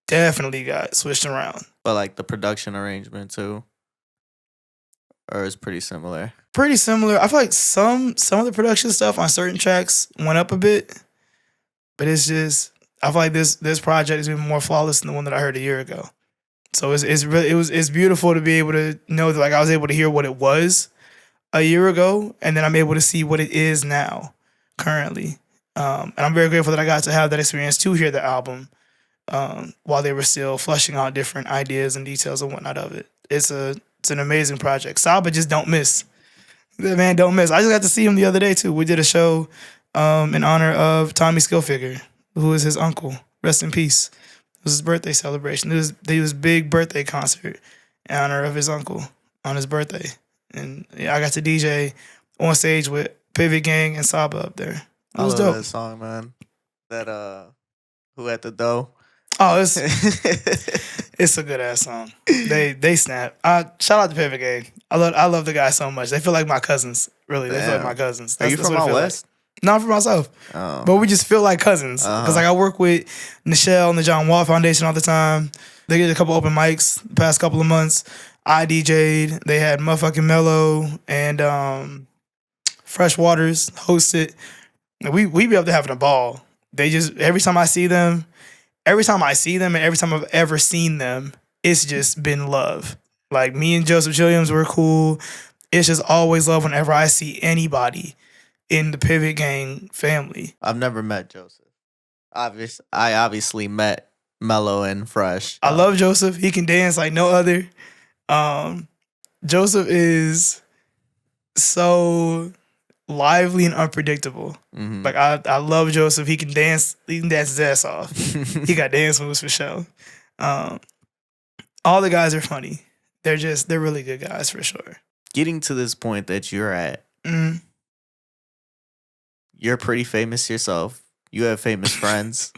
definitely got switched around. But like the production arrangement too, or is pretty similar. Pretty similar. I feel like some of the production stuff on certain tracks went up a bit, but it's just I feel like this project has been more flawless than the one that I heard a year ago. So it's beautiful to be able to know that like I was able to hear what it was a year ago, and then I'm able to see what it is now, currently. And I'm very grateful that I got to have that experience to hear the album while they were still fleshing out different ideas and details and whatnot of it. It's an amazing project. Saba just don't miss. The man don't miss. I just got to see him the other day too. We did a show in honor of Tommy Skillfigure, who is his uncle. Rest in peace. It was his birthday celebration. It was his big birthday concert in honor of his uncle. on his birthday, and yeah, I got to DJ on stage with Pivot Gang and Saba up there. It I was love dope. that song, man. That who at the dough? Oh, it's a good ass song. They snap. Shout out to Pivot Gang. I love the guys so much. They feel like my cousins. Really, they feel like my Damn. cousins. Are you That's from what I out feel like. west? Not for myself, Oh, but we just feel like cousins. Because like I work with Nichelle and the John Wall Foundation all the time. They did a couple open mics the past couple of months. I DJ'd. They had motherfucking Mello and Fresh Waters hosted. We be up there having a ball. They just every time I see them and every time I've ever seen them, it's just been love. Like me and Joseph Williams were cool. It's just always love whenever I see anybody in the Pivot Gang family. I've never met Joseph. I obviously met Mello and Fresh. I love Joseph. He can dance like no other. Joseph is so lively and unpredictable. Mhm. Like I love Joseph. He can dance. He can dance his ass off. He got dance moves for sure. All the guys are funny. They're really good guys for sure. Getting to this point that you're at, Mm. you're pretty famous yourself. You have famous friends.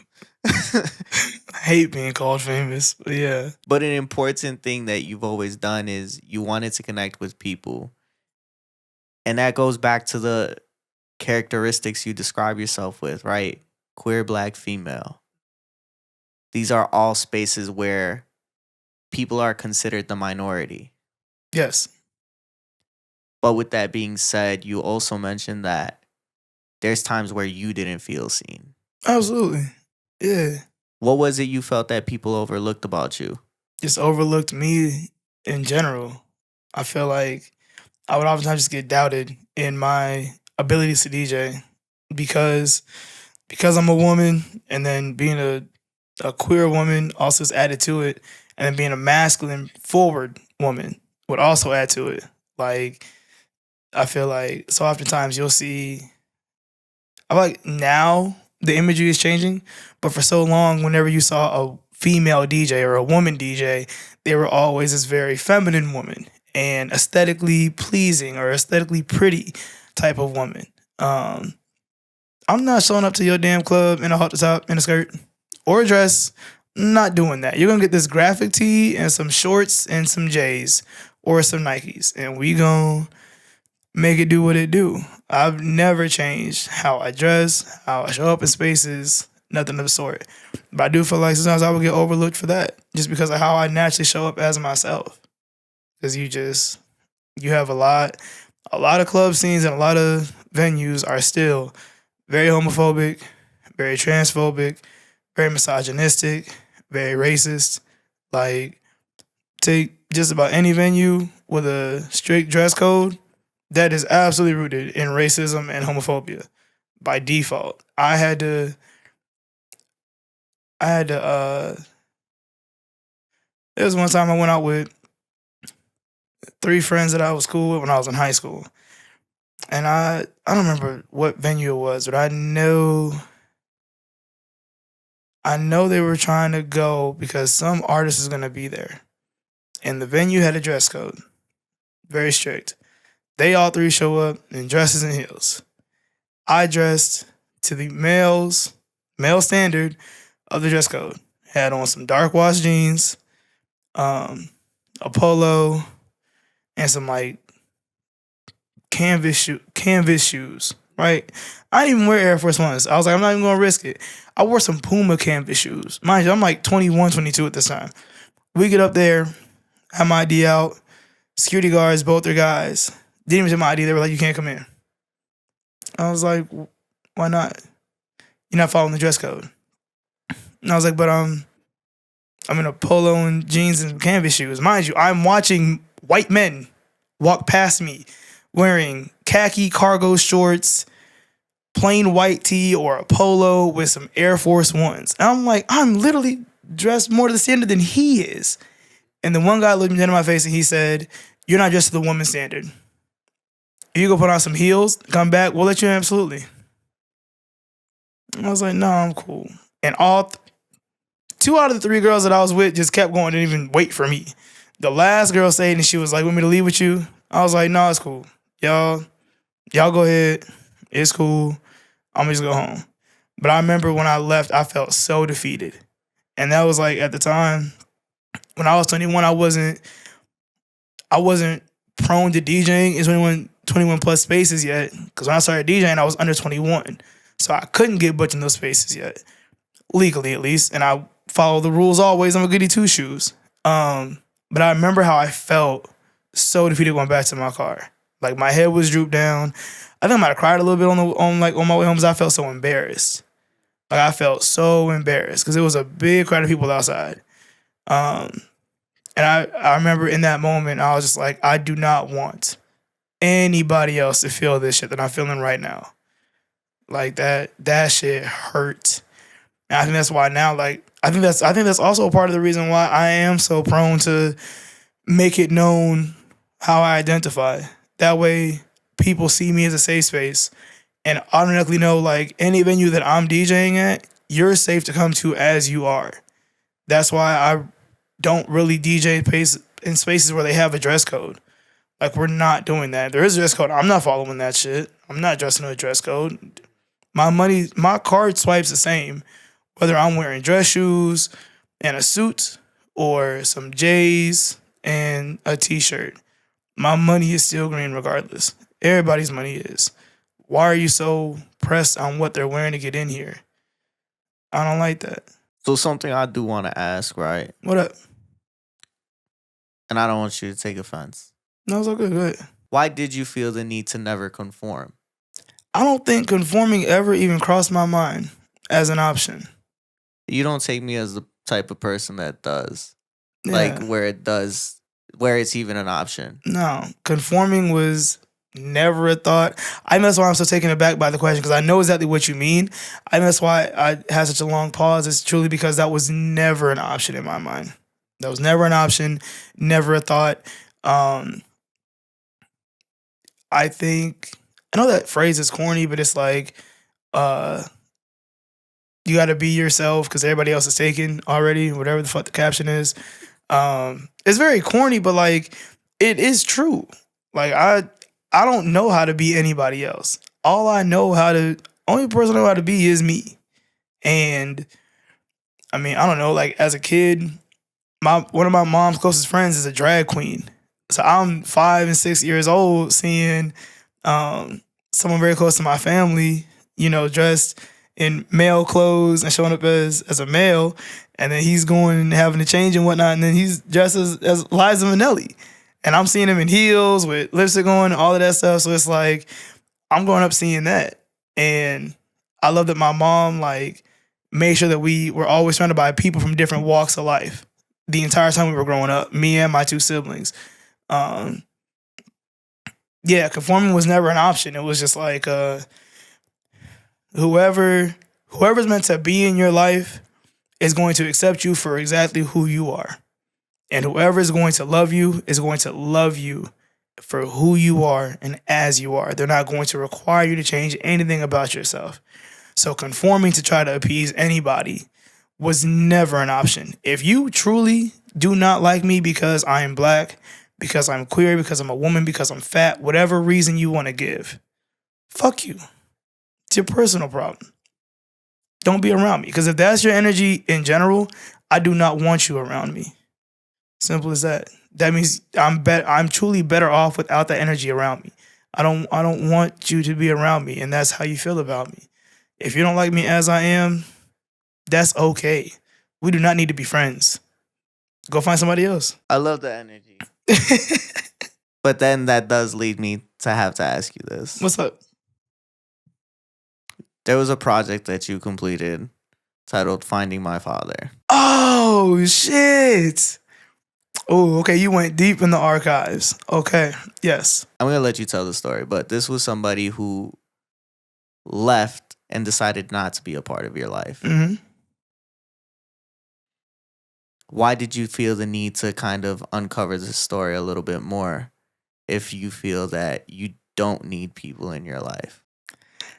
I hate being called famous, but yeah. But an important thing that you've always done is you wanted to connect with people. And that goes back to the characteristics you describe yourself with, right? Queer, black, female. These are all spaces where people are considered the minority. Yes. But with that being said, you also mentioned that there's times where you didn't feel seen. Absolutely. Yeah. What was it you felt that people overlooked about you? Just overlooked me in general. I feel like I would oftentimes just get doubted in my abilities to DJ because I'm a woman, and then being a queer woman also is added to it, and then being a masculine forward woman would also add to it. Like I feel like so oftentimes you'll see. I feel like now the imagery is changing, but for so long, whenever you saw a female DJ or a woman DJ, they were always this very feminine woman and aesthetically pleasing or aesthetically pretty type of woman. I'm not showing up to your damn club in a halter top and a skirt or a dress. Not doing that. You're gonna get this graphic tee and some shorts and some J's or some Nikes, and we gonna make it do what it do. I've never changed how I dress, how I show up in spaces, nothing of the sort. But I do feel like sometimes I would get overlooked for that just because of how I naturally show up as myself. Because you have a lot of club scenes and a lot of venues are still very homophobic, very transphobic, very misogynistic, very racist. Like, take just about any venue with a strict dress code that is absolutely rooted in racism and homophobia by default. I had to there was one time I went out with 3 friends that I was cool with when I was in high school. And I don't remember what venue it was, but I know they were trying to go because some artist is gonna be there. And the venue had a dress code. Very strict. They all 3 show up in dresses and heels. I dressed to the male standard of the dress code. Had on some dark wash jeans, a polo, and some like canvas shoes. Right? I didn't even wear Air Force Ones. I was like, I'm not even gonna risk it. I wore some Puma canvas shoes. Mind you, I'm like 21, 22 at this time. We get up there, have my ID out. Security guards, both their guys, didn't even take my ID. They were like, you can't come in. I was like, why not? You're not following the dress code. And I was like, but I'm in a polo and jeans and canvas shoes. Mind you, I'm watching white men walk past me wearing khaki cargo shorts, plain white tee, or a polo with some Air Force Ones. And I'm like, I'm literally dressed more to the standard than he is. And the one guy looked me dead in my face and he said, you're not dressed to the woman standard. If you go put on some heels, come back, we'll let you in, absolutely. And I was like, no, I'm cool. And 2 out of the 3 girls that I was with just kept going, didn't even wait for me. The last girl stayed and she was like, "Want me to leave with you?" I was like, "No, it's cool. Y'all go ahead. It's cool. I'm just go home." But I remember when I left, I felt so defeated. And that was like at the time when I was 21, I wasn't prone to DJing in 21 plus spaces yet. Because when I started DJing, I was under 21. So I couldn't get butch in those spaces yet. Legally at least. And I follow the rules always. I'm a goody two shoes. But I remember how I felt so defeated going back to my car. Like my head was drooped down. I think I might have cried a little bit on my way home because I felt so embarrassed. Like I felt so embarrassed because it was a big crowd of people outside. And I remember in that moment, I was just like, I do not want anybody else to feel this shit that I'm feeling right now. Like that shit hurt. And I think that's why now, like, I think that's also a part of the reason why I am so prone to make it known how I identify. That way people see me as a safe space and automatically know, like, any venue that I'm DJing at, you're safe to come to as you are. That's why I don't really DJ in spaces where they have a dress code. Like, we're not doing that. There is a dress code. I'm not following that shit. I'm not dressing to a dress code. My card swipes the same, whether I'm wearing dress shoes and a suit or some J's and a t-shirt. My money is still green regardless. Everybody's money is. Why are you so pressed on what they're wearing to get in here? I don't like that. So something I do want to ask, right? What up? And I don't want you to take offense. No, it's okay. Go ahead. Why did you feel the need to never conform? I don't think conforming ever even crossed my mind as an option. You don't take me as the type of person that does. Yeah. Like where it's even an option. No, conforming was never a thought. I think that's why I'm so taken aback by the question, because I know exactly what you mean. I think that's why I had such a long pause. It's truly because that was never an option in my mind. That was never an option, never a thought. I know that phrase is corny, but it's like, you got to be yourself because everybody else is taken already, whatever the fuck the caption is. It's very corny, but like, it is true. Like, I don't know how to be anybody else. Only person I know how to be is me. And I mean, I don't know, like as a kid, one of my mom's closest friends is a drag queen. So I'm 5 and 6 years old seeing someone very close to my family, dressed in male clothes and showing up as a male, and then he's going and having to change and whatnot, and then he's dressed as Liza Minnelli. And I'm seeing him in heels with lipstick on and all of that stuff. So it's like, I'm growing up seeing that. And I love that my mom, like, made sure that we were always surrounded by people from different walks of life the entire time we were growing up, me and my 2 siblings. Yeah, conforming was never an option. It was just like, whoever's meant to be in your life is going to accept you for exactly who you are. And whoever is going to love you is going to love you for who you are and as you are. They're not going to require you to change anything about yourself. So conforming to try to appease anybody was never an option. If you truly do not like me because I am black, because I'm queer, because I'm a woman, because I'm fat, whatever reason you want to give, fuck you. It's your personal problem. Don't be around me. Because if that's your energy in general, I do not want you around me. Simple as that. That means I'm truly better off without that energy around me. I don't want you to be around me, and that's how you feel about me. If you don't like me as I am, that's okay. We do not need to be friends. Go find somebody else. I love the energy. But then that does lead me to have to ask you this. What's up? There was a project that you completed titled Finding My Father. Oh, shit. Oh, okay. You went deep in the archives. Okay. Yes. I'm going to let you tell the story, but this was somebody who left and decided not to be a part of your life. Mm-hmm. Why did you feel the need to kind of uncover this story a little bit more if you feel that you don't need people in your life?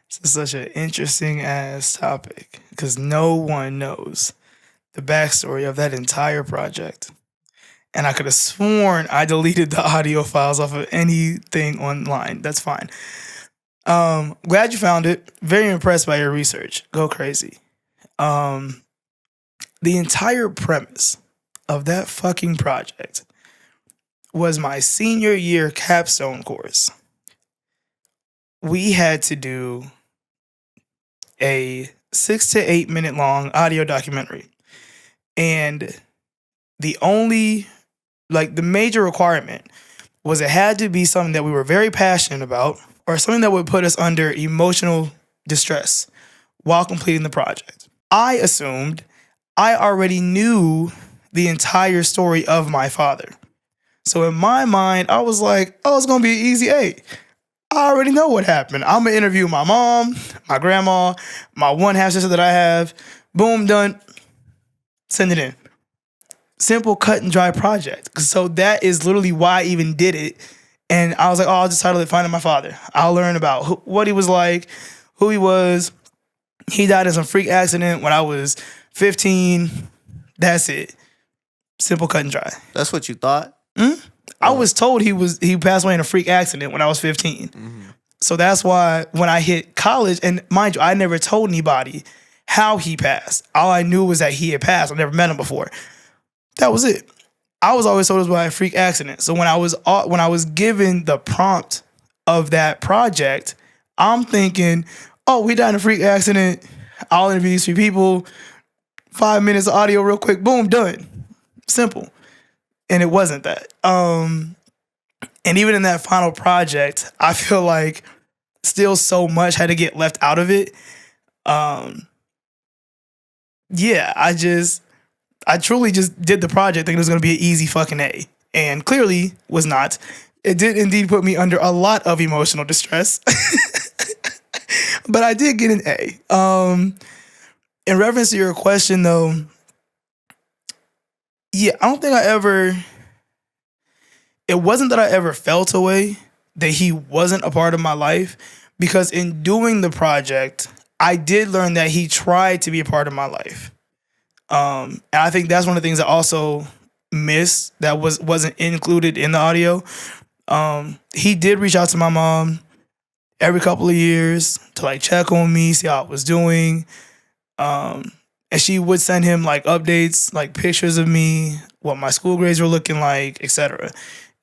This is such an interesting ass topic because no one knows the backstory of that entire project. and I could have sworn I deleted the audio files off of anything online. That's fine. Glad you found it. Very impressed by your research. Go crazy. The entire premise of that fucking project was my senior year capstone course. We had to do a 6 to 8 minute long audio documentary. And the major requirement was it had to be something that we were very passionate about or something that would put us under emotional distress while completing the project. I assumed I already knew the entire story of my father. So in my mind, I was like, oh, it's going to be an easy A. I already know what happened. I'm going to interview my mom, my grandma, my one half sister that I have. Boom, done. Send it in. Simple, cut and dry project. So that is literally why I even did it. And I was like, oh, I'll just title it Finding My Father. I'll learn about what he was like, who he was. He died in some freak accident when I was 15. That's it. Simple, cut and dry. That's what you thought? I was told he passed away in a freak accident when I was 15. Mm-hmm. So that's why when I hit college, and mind you, I never told anybody how he passed. All I knew was that he had passed. I never met him before. That was it. I was always told it was by a freak accident. So when I was given the prompt of that project, I'm thinking, oh, we died in a freak accident. I'll interview these 3 people. 5 minutes of audio real quick. Boom, done. Simple. And it wasn't that. And even in that final project, I feel like still so much had to get left out of it. Yeah, I truly just did the project thinking it was going to be an easy fucking A. And clearly was not. It did indeed put me under a lot of emotional distress. But I did get an A. In reference to your question, though, yeah, I don't think it wasn't that I ever felt a way that he wasn't a part of my life, because in doing the project, I did learn that he tried to be a part of my life. And I think that's one of the things I also missed that wasn't included in the audio. He did reach out to my mom every couple of years to like check on me, see how I was doing. And she would send him like updates, like pictures of me, what my school grades were looking like, etc.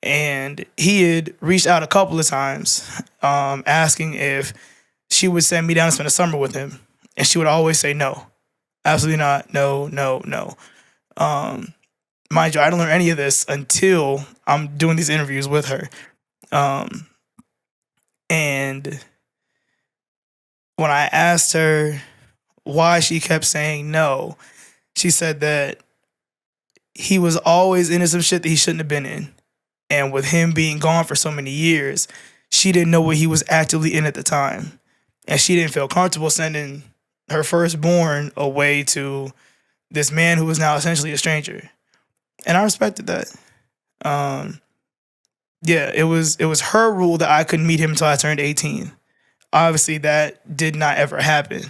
And he had reached out a couple of times, asking if she would send me down to spend the summer with him. And she would always say no. Absolutely not. No, no, no. Mind you, I didn't learn any of this until I'm doing these interviews with her. And when I asked her why she kept saying no, she said that he was always into some shit that he shouldn't have been in. And with him being gone for so many years, she didn't know what he was actively in at the time. And she didn't feel comfortable sending her firstborn away to this man who was now essentially a stranger. And I respected that. Yeah, it was her rule that I couldn't meet him until I turned 18. Obviously, that did not ever happen.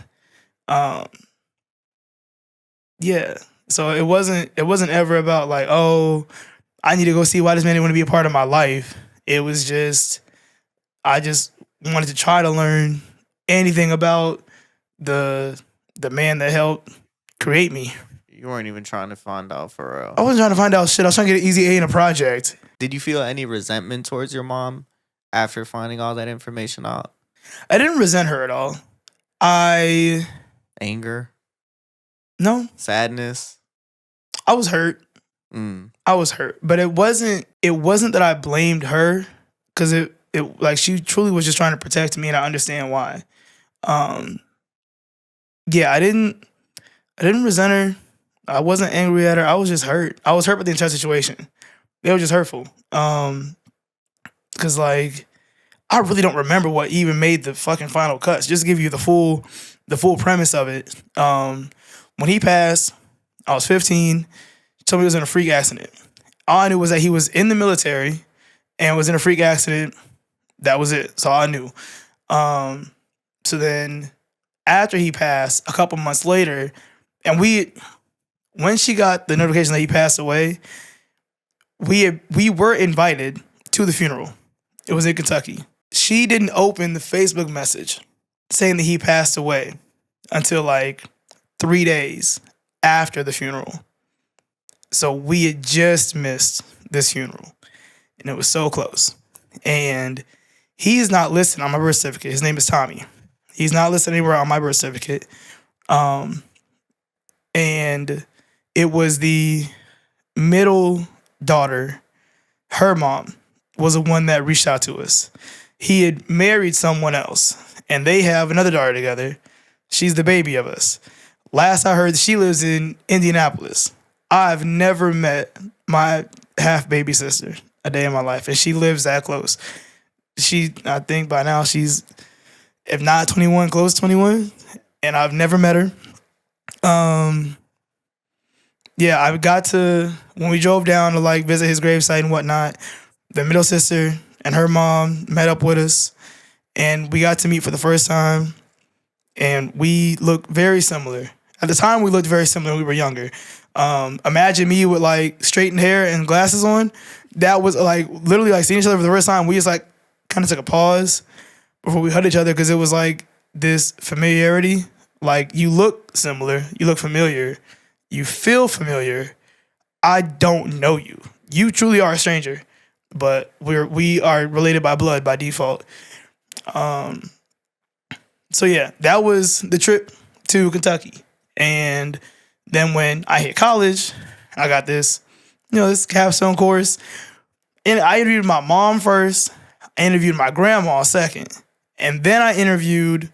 Yeah. So it wasn't ever about like, oh, I need to go see why this man didn't want to be a part of my life. It was just, I just wanted to try to learn anything about the man that helped create me. You weren't even trying to find out for real. I wasn't trying to find out shit. I was trying to get an easy A in a project. Did you feel any resentment towards your mom after finding all that information out? I didn't resent her at all. Anger? No. Sadness? I was hurt. I was hurt. But it wasn't that I blamed her, because it like she truly was just trying to protect me, and I understand why. Yeah, I didn't resent her. I wasn't angry at her. I was just hurt. I was hurt by the entire situation. It was just hurtful. Cause like I really don't remember what even made the fucking final cuts. Just to give you the full premise of it. When he passed, I was 15. He told me he was in a freak accident. All I knew was that he was in the military and was in a freak accident. That was it. That's all I knew. So then after he passed, a couple months later, and when she got the notification that he passed away, we were invited to the funeral. It was in Kentucky. She didn't open the Facebook message saying that he passed away until like 3 days after the funeral. So we had just missed this funeral, and it was so close. And he's not listed on my birth certificate. His name is Tommy. He's not listed anywhere on my birth certificate. And it was the middle daughter. Her mom was the one that reached out to us. He had married someone else, and they have another daughter together. She's the baby of us. Last I heard, she lives in Indianapolis. I've never met my half baby sister a day in my life, and she lives that close. I think by now she's, if not 21, close to 21, and I've never met her. Yeah, I got to, when we drove down to like visit his gravesite and whatnot, the middle sister and her mom met up with us, and we got to meet for the first time, and we looked very similar. At the time, we looked very similar when we were younger. Imagine me with like straightened hair and glasses on. That was like literally like seeing each other for the first time. We just like kind of took a pause before we hugged each other, because it was like this familiarity. Like, you look similar, you look familiar, you feel familiar. I don't know you. You truly are a stranger, but we are related by blood by default. So yeah, that was the trip to Kentucky. And then when I hit college, I got this, this capstone course. And I interviewed my mom first. I interviewed my grandma second. And then I interviewed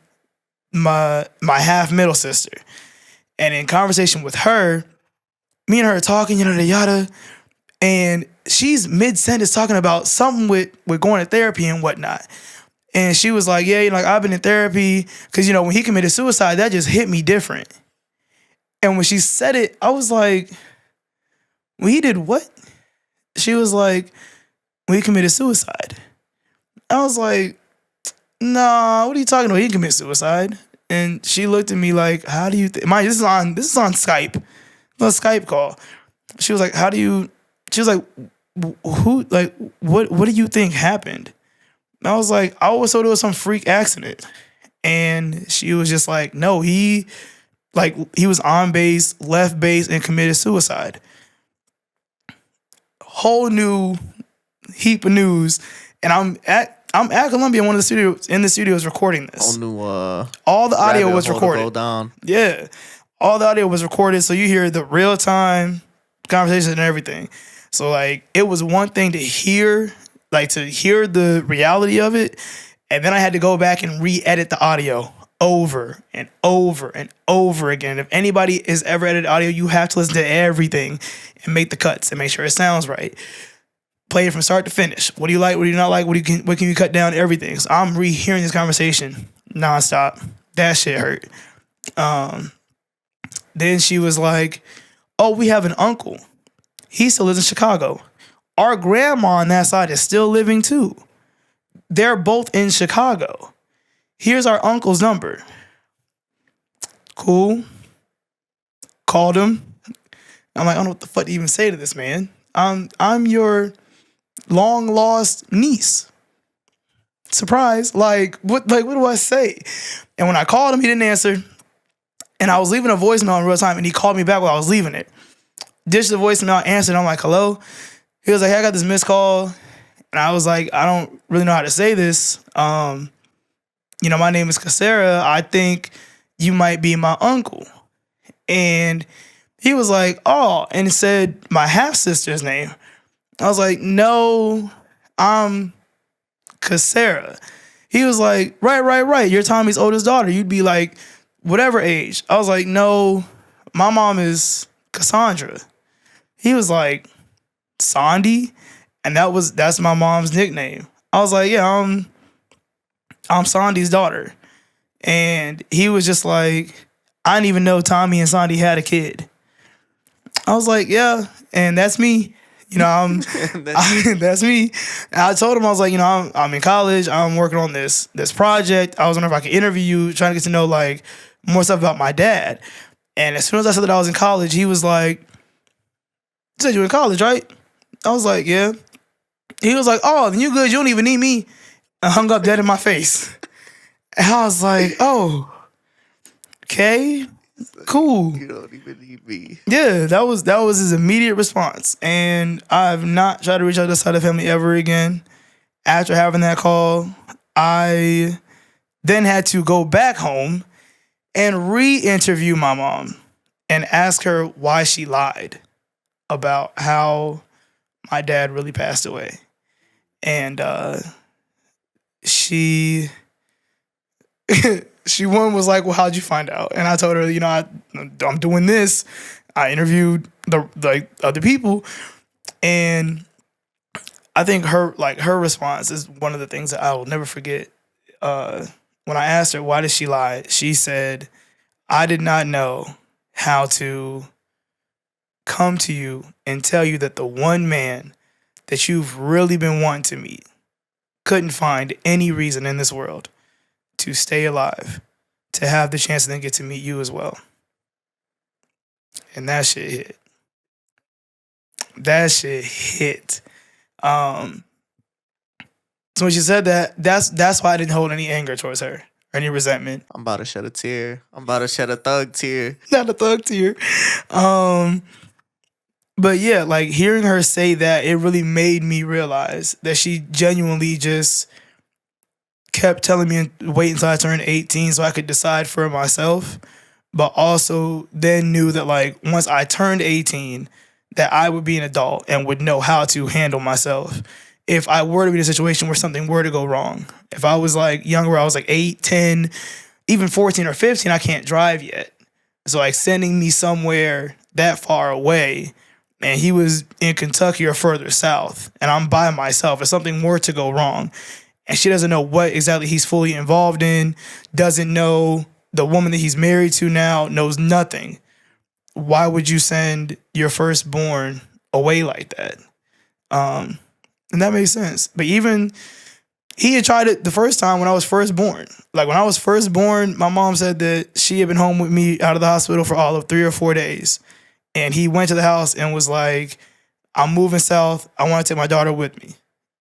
my half middle sister. And in conversation with her, me and her are talking, yada yada. And she's mid-sentence talking about something with going to therapy and whatnot. And she was like, yeah, I've been in therapy. Because, when he committed suicide, that just hit me different. And when she said it, I was like, when he did what? She was like, when he committed suicide. I was like, nah, what are you talking about? He didn't commit suicide. And she looked at me like, how do you mind, this is on Skype. A Skype call. She was like, she was like, who, like, what do you think happened? And I was like, I always thought it was some freak accident. And she was just like, no, he was on base, left base, and committed suicide. Whole new heap of news. And I'm at Columbia, in the studios recording this. All the audio was recorded. Yeah. All the audio was recorded, so you hear the real time conversations and everything. So like, it was one thing to hear the reality of it, and then I had to go back and re-edit the audio over and over and over again. If anybody has ever edited audio, you have to listen to everything and make the cuts and make sure it sounds right. Play it from start to finish. What do you like? What do you not like? What can you cut down? Everything. So I'm rehearing this conversation nonstop. That shit hurt. Then she was like, oh, we have an uncle. He still lives in Chicago. Our grandma on that side is still living too. They're both in Chicago. Here's our uncle's number. Cool. Called him. I'm like, I don't know what the fuck to even say to this man. I'm your long lost niece. Surprise. Like what do I say? And when I called him, he didn't answer. And I was leaving a voicemail in real time, and he called me back while I was leaving it. Dished the voicemail, answered. I'm like, hello? He was like, hey, I got this missed call. And I was like, I don't really know how to say this. My name is Casera. I think you might be my uncle. And he was like, oh, and it said my half-sister's name. I was like, no, I'm Casera. He was like, right. You're Tommy's oldest daughter. You'd be like, whatever age. I was like, no, my mom is Cassandra. He was like, Sandy? And that's my mom's nickname. I was like, yeah, I'm Sandy's daughter. And he was just like, I didn't even know Tommy and Sandy had a kid. I was like, yeah, and that's me. That's me. And I told him, I was like, I'm in college. I'm working on this project. I was wondering if I could interview you, trying to get to know like more stuff about my dad. And as soon as I said that I was in college, he was like, you said you were in college, right? I was like, yeah. He was like, oh, then you good. You don't even need me. And hung up dead in my face. And I was like, oh, okay, cool. You don't even need me. Yeah, that was his immediate response. And I've not tried to reach out to this side of the family ever again. After having that call, I then had to go back home and re-interview my mom and ask her why she lied about how my dad really passed away. And she one was like, well, how'd you find out? And I told her, I'm doing this. I interviewed the other people, and I think her response is one of the things that I will never forget. When I asked her why did she lie, she said, I did not know how to come to you and tell you that the one man that you've really been wanting to meet couldn't find any reason in this world to stay alive, to have the chance to then get to meet you as well. And that shit hit. That shit hit. So when she said that, that's why I didn't hold any anger towards her or any resentment. I'm about to shed a tear. I'm about to shed a thug tear. Not a thug tear. But yeah, like hearing her say that, it really made me realize that she genuinely just kept telling me to wait until I turned 18 so I could decide for myself. But also then knew that like once I turned 18, that I would be an adult and would know how to handle myself if I were to be in a situation where something were to go wrong. If I was like younger, I was like 8, 10, even 14 or 15, I can't drive yet. So like sending me somewhere that far away, and he was in Kentucky or further south, and I'm by myself, if something were to go wrong, and she doesn't know what exactly he's fully involved in, doesn't know the woman that he's married to now, knows nothing. Why would you send your firstborn away like that? And that makes sense. But even he had tried it the first time when I was first born. Like when I was first born, my mom said that she had been home with me out of the hospital for all of 3 or 4 days. And he went to the house and was like, I'm moving south. I want to take my daughter with me.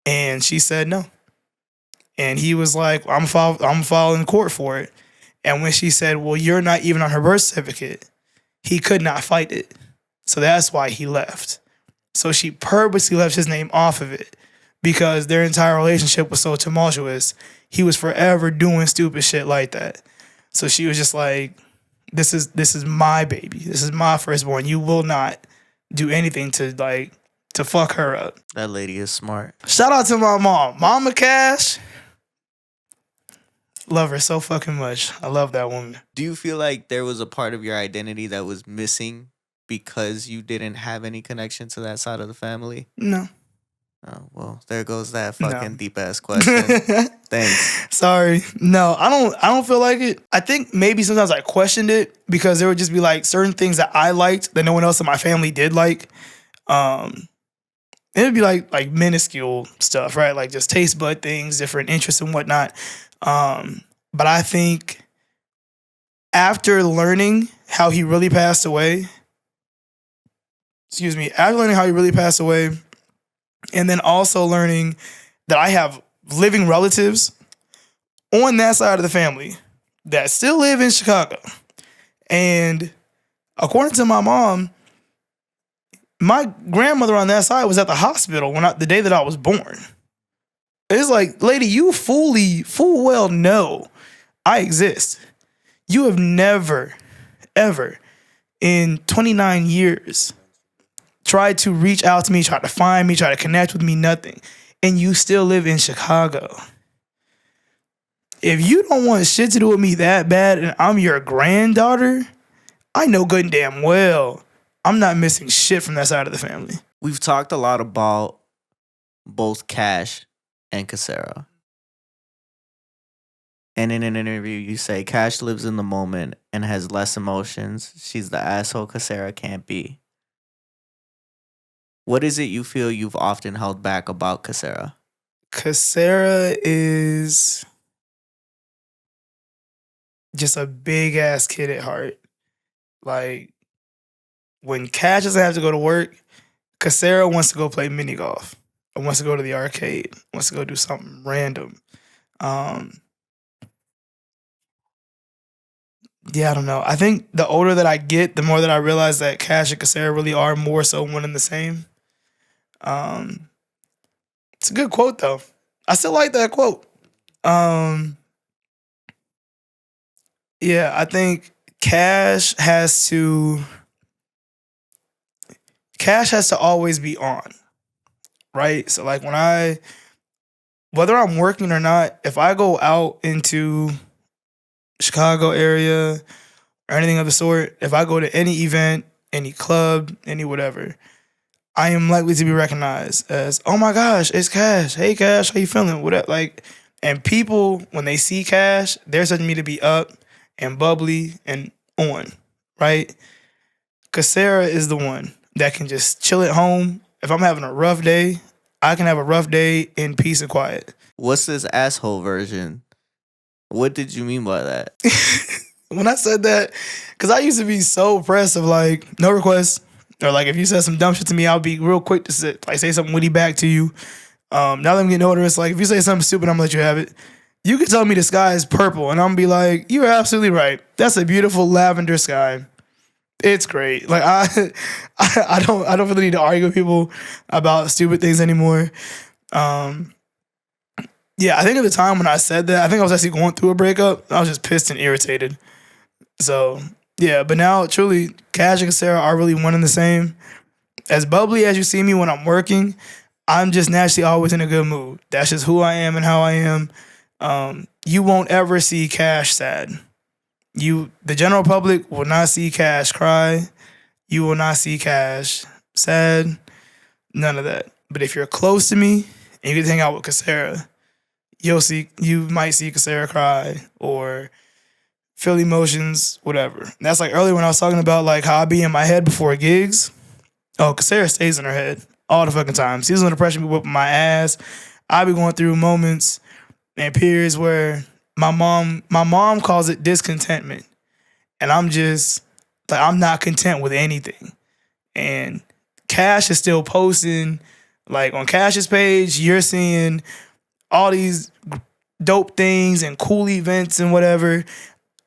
And she said no. And he was like, I'm filing court for it. And when she said, well, you're not even on her birth certificate, he could not fight it. So that's why he left. So she purposely left his name off of it because their entire relationship was so tumultuous. He was forever doing stupid shit like that. So she was just like, this is my baby. This is my firstborn. You will not do anything to fuck her up. That lady is smart. Shout out to my mom. Mama Cash. Love her so fucking much. I love that woman. Do you feel like there was a part of your identity that was missing because you didn't have any connection to that side of the family? No. Oh, well, there goes that No. fucking deep ass question. Thanks. Sorry. No, I don't feel like it. I think maybe sometimes I questioned it because there would just be like certain things that I liked that no one else in my family did like. It would be like minuscule stuff, right? Like just taste bud things, different interests and whatnot. But I think after learning how he really passed away, and then also learning that I have living relatives on that side of the family that still live in Chicago. And according to my mom, my grandmother on that side was at the hospital the day that I was born. It's like, lady, you full well know I exist. You have never, ever in 29 years tried to reach out to me, try to find me, try to connect with me, nothing. And you still live in Chicago. If you don't want shit to do with me that bad and I'm your granddaughter, I know good and damn well I'm not missing shit from that side of the family. We've talked a lot about both Cash and Casera. And in an interview, you say Cash lives in the moment and has less emotions. She's the asshole Casera can't be. What is it you feel you've often held back about Casera? Casera is just a big ass kid at heart. Like when Cash doesn't have to go to work, Casera wants to go play mini golf, or wants to go to the arcade, wants to go do something random. Um, yeah, I don't know. I think the older that I get, the more that I realize that Cash and Casera really are more so one and the same. Um, it's a good quote though. I still like that quote. Um, yeah, I think Cash has to always be on, right? So like whether I'm working or not, if I go out into Chicago area or anything of the sort, if I go to any event, any club, any whatever, I am likely to be recognized as, oh my gosh, it's Cash. Hey Cash, how you feeling? Whatever. Like, and people when they see Cash, they're expecting me to be up and bubbly and on, right? Casera is the one that can just chill at home. If I'm having a rough day, I can have a rough day in peace and quiet. What's this asshole version? What did you mean by that? When I said that, because I used to be so pressed of like, no requests. Or like if you said some dumb shit to me, I'll be real quick to say something witty back to you. Now that I'm getting older, it's like if you say something stupid, I'm gonna let you have it. You can tell me the sky is purple, and I'm gonna be like, you're absolutely right. That's a beautiful lavender sky. It's great. Like I don't really need to argue with people about stupid things anymore. Yeah, I think at the time when I said that, I think I was actually going through a breakup. I was just pissed and irritated. So yeah, but now truly, Cash and Sarah are really one and the same. As bubbly as you see me when I'm working, I'm just naturally always in a good mood. That's just who I am and how I am. You won't ever see Cash sad. The general public will not see Cash cry. You will not see Cash sad. None of that. But if you're close to me and you get to hang out with Casera, you might see Casera cry or feel emotions, whatever. And that's like earlier when I was talking about like how I be in my head before gigs. Oh, Casera stays in her head all the fucking time. Seasonal depression be whipping my ass. I be going through moments and periods where my mom calls it discontentment. And I'm just like, I'm not content with anything. And Cash is still posting, like on Cash's page, you're seeing all these dope things and cool events and whatever.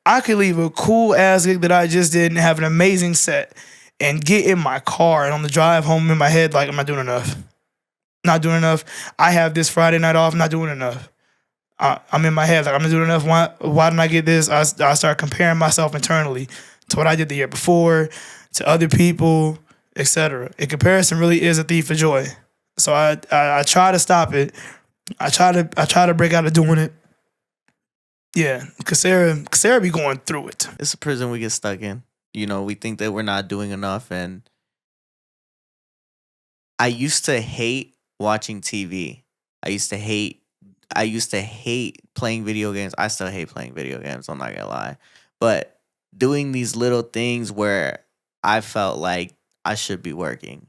I could leave a cool ass gig that I just did and have an amazing set and get in my car and on the drive home in my head, like, I'm not doing enough. Not doing enough. I have this Friday night off, not doing enough. I'm in my head, like, I'm not doing enough. Why didn't I get this? I start comparing myself internally to what I did the year before, to other people, etc. And comparison really is a thief of joy. So I try to stop it. I try to break out of doing it. Yeah, Casera be going through it. It's a prison we get stuck in. You know, we think that we're not doing enough. And I used to hate watching TV. I used to hate playing video games. I still hate playing video games, I'm not gonna lie. But doing these little things where I felt like I should be working.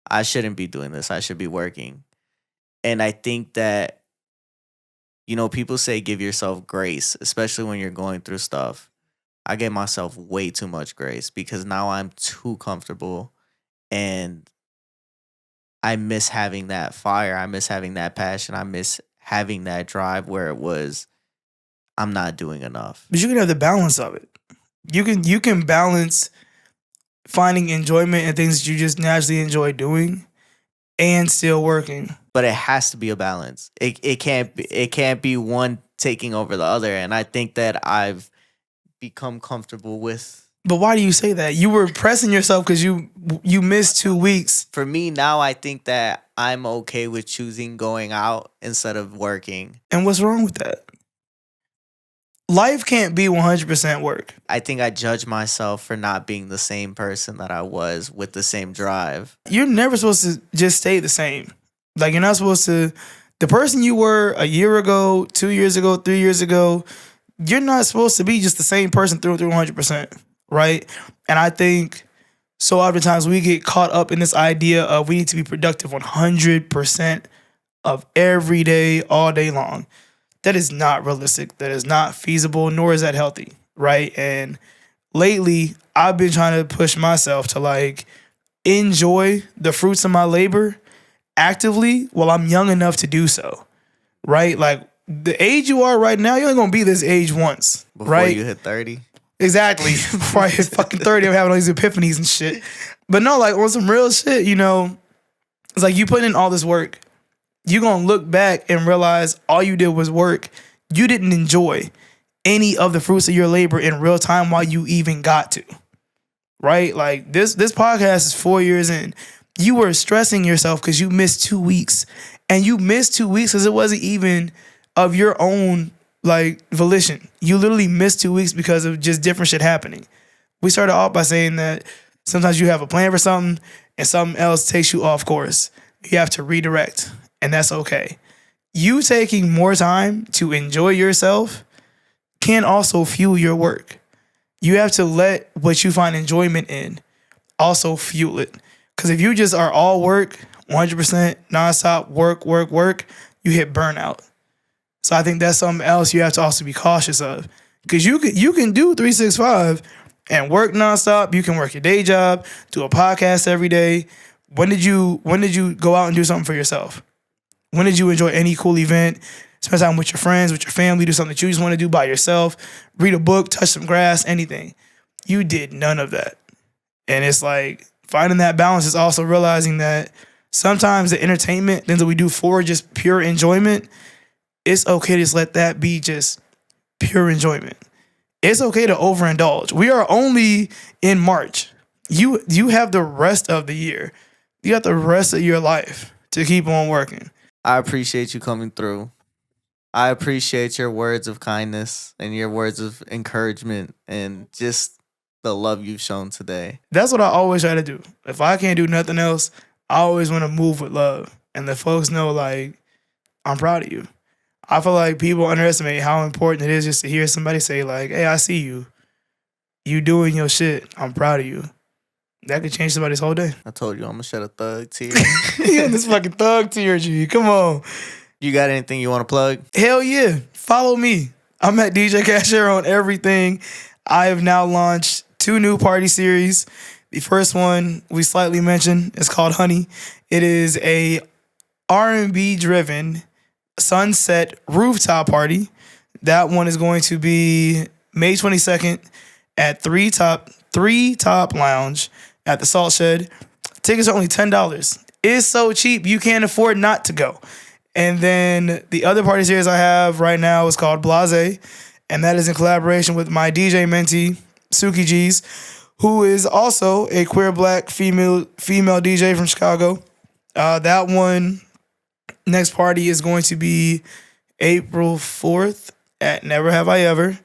I shouldn't be doing this. I should be working. And I think that, you know, people say give yourself grace, especially when you're going through stuff. I gave myself way too much grace because now I'm too comfortable and I miss having that fire. I miss having that passion. I miss having that drive where it was, I'm not doing enough. But you can have the balance of it. You can balance finding enjoyment in things that you just naturally enjoy doing and still working. But it has to be a balance. It can't be one taking over the other. And I think that I've become comfortable with. But why do you say that? You were pressing yourself because you missed 2 weeks. For me now, I think that I'm okay with choosing going out instead of working. And what's wrong with that? Life can't be 100% work. I think I judge myself for not being the same person that I was with the same drive. You're never supposed to just stay the same. Like, you're not supposed to, the person you were a year ago, 2 years ago, 3 years ago, you're not supposed to be just the same person through and through 100%, right? And I think so oftentimes we get caught up in this idea of we need to be productive 100% of every day, all day long. That is not realistic. That is not feasible, nor is that healthy, right? And lately, I've been trying to push myself to like enjoy the fruits of my labor actively while I'm young enough to do so. Right? Like the age you are right now, you're only gonna be this age once. Before right? you hit 30. Exactly. Before I hit fucking 30, I'm having all these epiphanies and shit. But no, like on some real shit, it's like you put in all this work. You're gonna look back and realize all you did was work. You didn't enjoy any of the fruits of your labor in real time while you even got to. Right? Like this podcast is 4 years in. You were stressing yourself because you missed 2 weeks. And you missed 2 weeks because it wasn't even of your own like volition. You literally missed 2 weeks because of just different shit happening. We started off by saying that sometimes you have a plan for something and something else takes you off course. You have to redirect, and that's okay. You taking more time to enjoy yourself can also fuel your work. You have to let what you find enjoyment in also fuel it. Because if you just are all work, 100% nonstop work, you hit burnout. So I think that's something else you have to also be cautious of. Because you can do 365 and work nonstop. You can work your day job, do a podcast every day. When did you go out and do something for yourself? When did you enjoy any cool event? Spend time with your friends, with your family, do something that you just want to do by yourself, read a book, touch some grass, anything. You did none of that. And it's like finding that balance is also realizing that sometimes the entertainment, things that we do for just pure enjoyment, it's okay to just let that be just pure enjoyment. It's okay to overindulge. We are only in March. You have the rest of the year. You got the rest of your life to keep on working. I appreciate you coming through. I appreciate your words of kindness and your words of encouragement and just the love you've shown today. That's what I always try to do. If I can't do nothing else, I always want to move with love. And the folks know, like, I'm proud of you. I feel like people underestimate how important it is just to hear somebody say, like, hey, I see you. You doing your shit. I'm proud of you. That could change somebody's whole day. I told you I'm gonna shed a thug tear. Yeah, this fucking thug tear, G. Come on. You got anything you want to plug? Hell yeah. Follow me. I'm at DJ Cashier on everything. I have now launched 2 new party series. The first one we slightly mentioned is called Honey. It is a R&B driven sunset rooftop party. That one is going to be May 22nd at 3 Top Lounge at the Salt Shed. Tickets are only $10. It's so cheap you can't afford not to go. And then the other party series I have right now is called Blase, and that is in collaboration with my DJ mentee, Suki G's, who is also a queer black female DJ from Chicago. That one, next party is going to be April 4th at Never Have I Ever.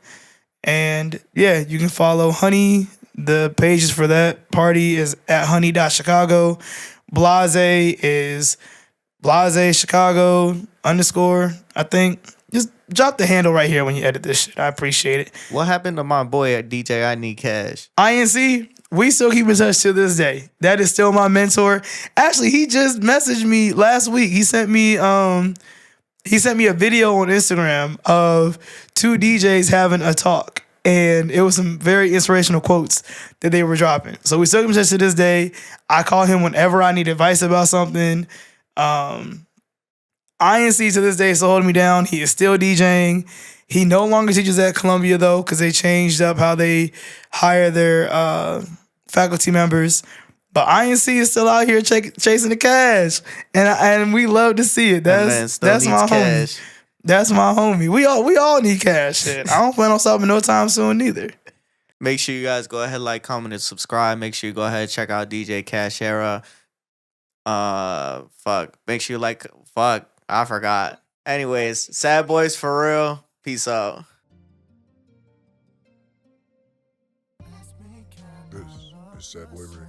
And yeah, you can follow Honey. The pages for that party is at honey.chicago. Blase is Blase Chicago _ I think. Just drop the handle right here when you edit this shit. I appreciate it. What happened to my boy at DJ I Need Cash? INC, we still keep in touch to this day. That is still my mentor. Actually, he just messaged me last week. He sent me a video on Instagram of 2 DJs having a talk. And it was some very inspirational quotes that they were dropping. So we still keep in touch to this day. I call him whenever I need advice about something. INC to this day is still holding me down. He is still DJing. He no longer teaches at Columbia though, because they changed up how they hire their faculty members. But INC is still out here chasing the cash, and we love to see it. That's my homie. That's my homie. We all need cash. Shit. I don't plan on stopping no time soon neither. Make sure you guys go ahead, like, comment, and subscribe. Make sure you go ahead and check out DJ Cash Era. Make sure you I forgot. Anyways, Sad Boys for real. Peace out. This is Sad Boy Radio.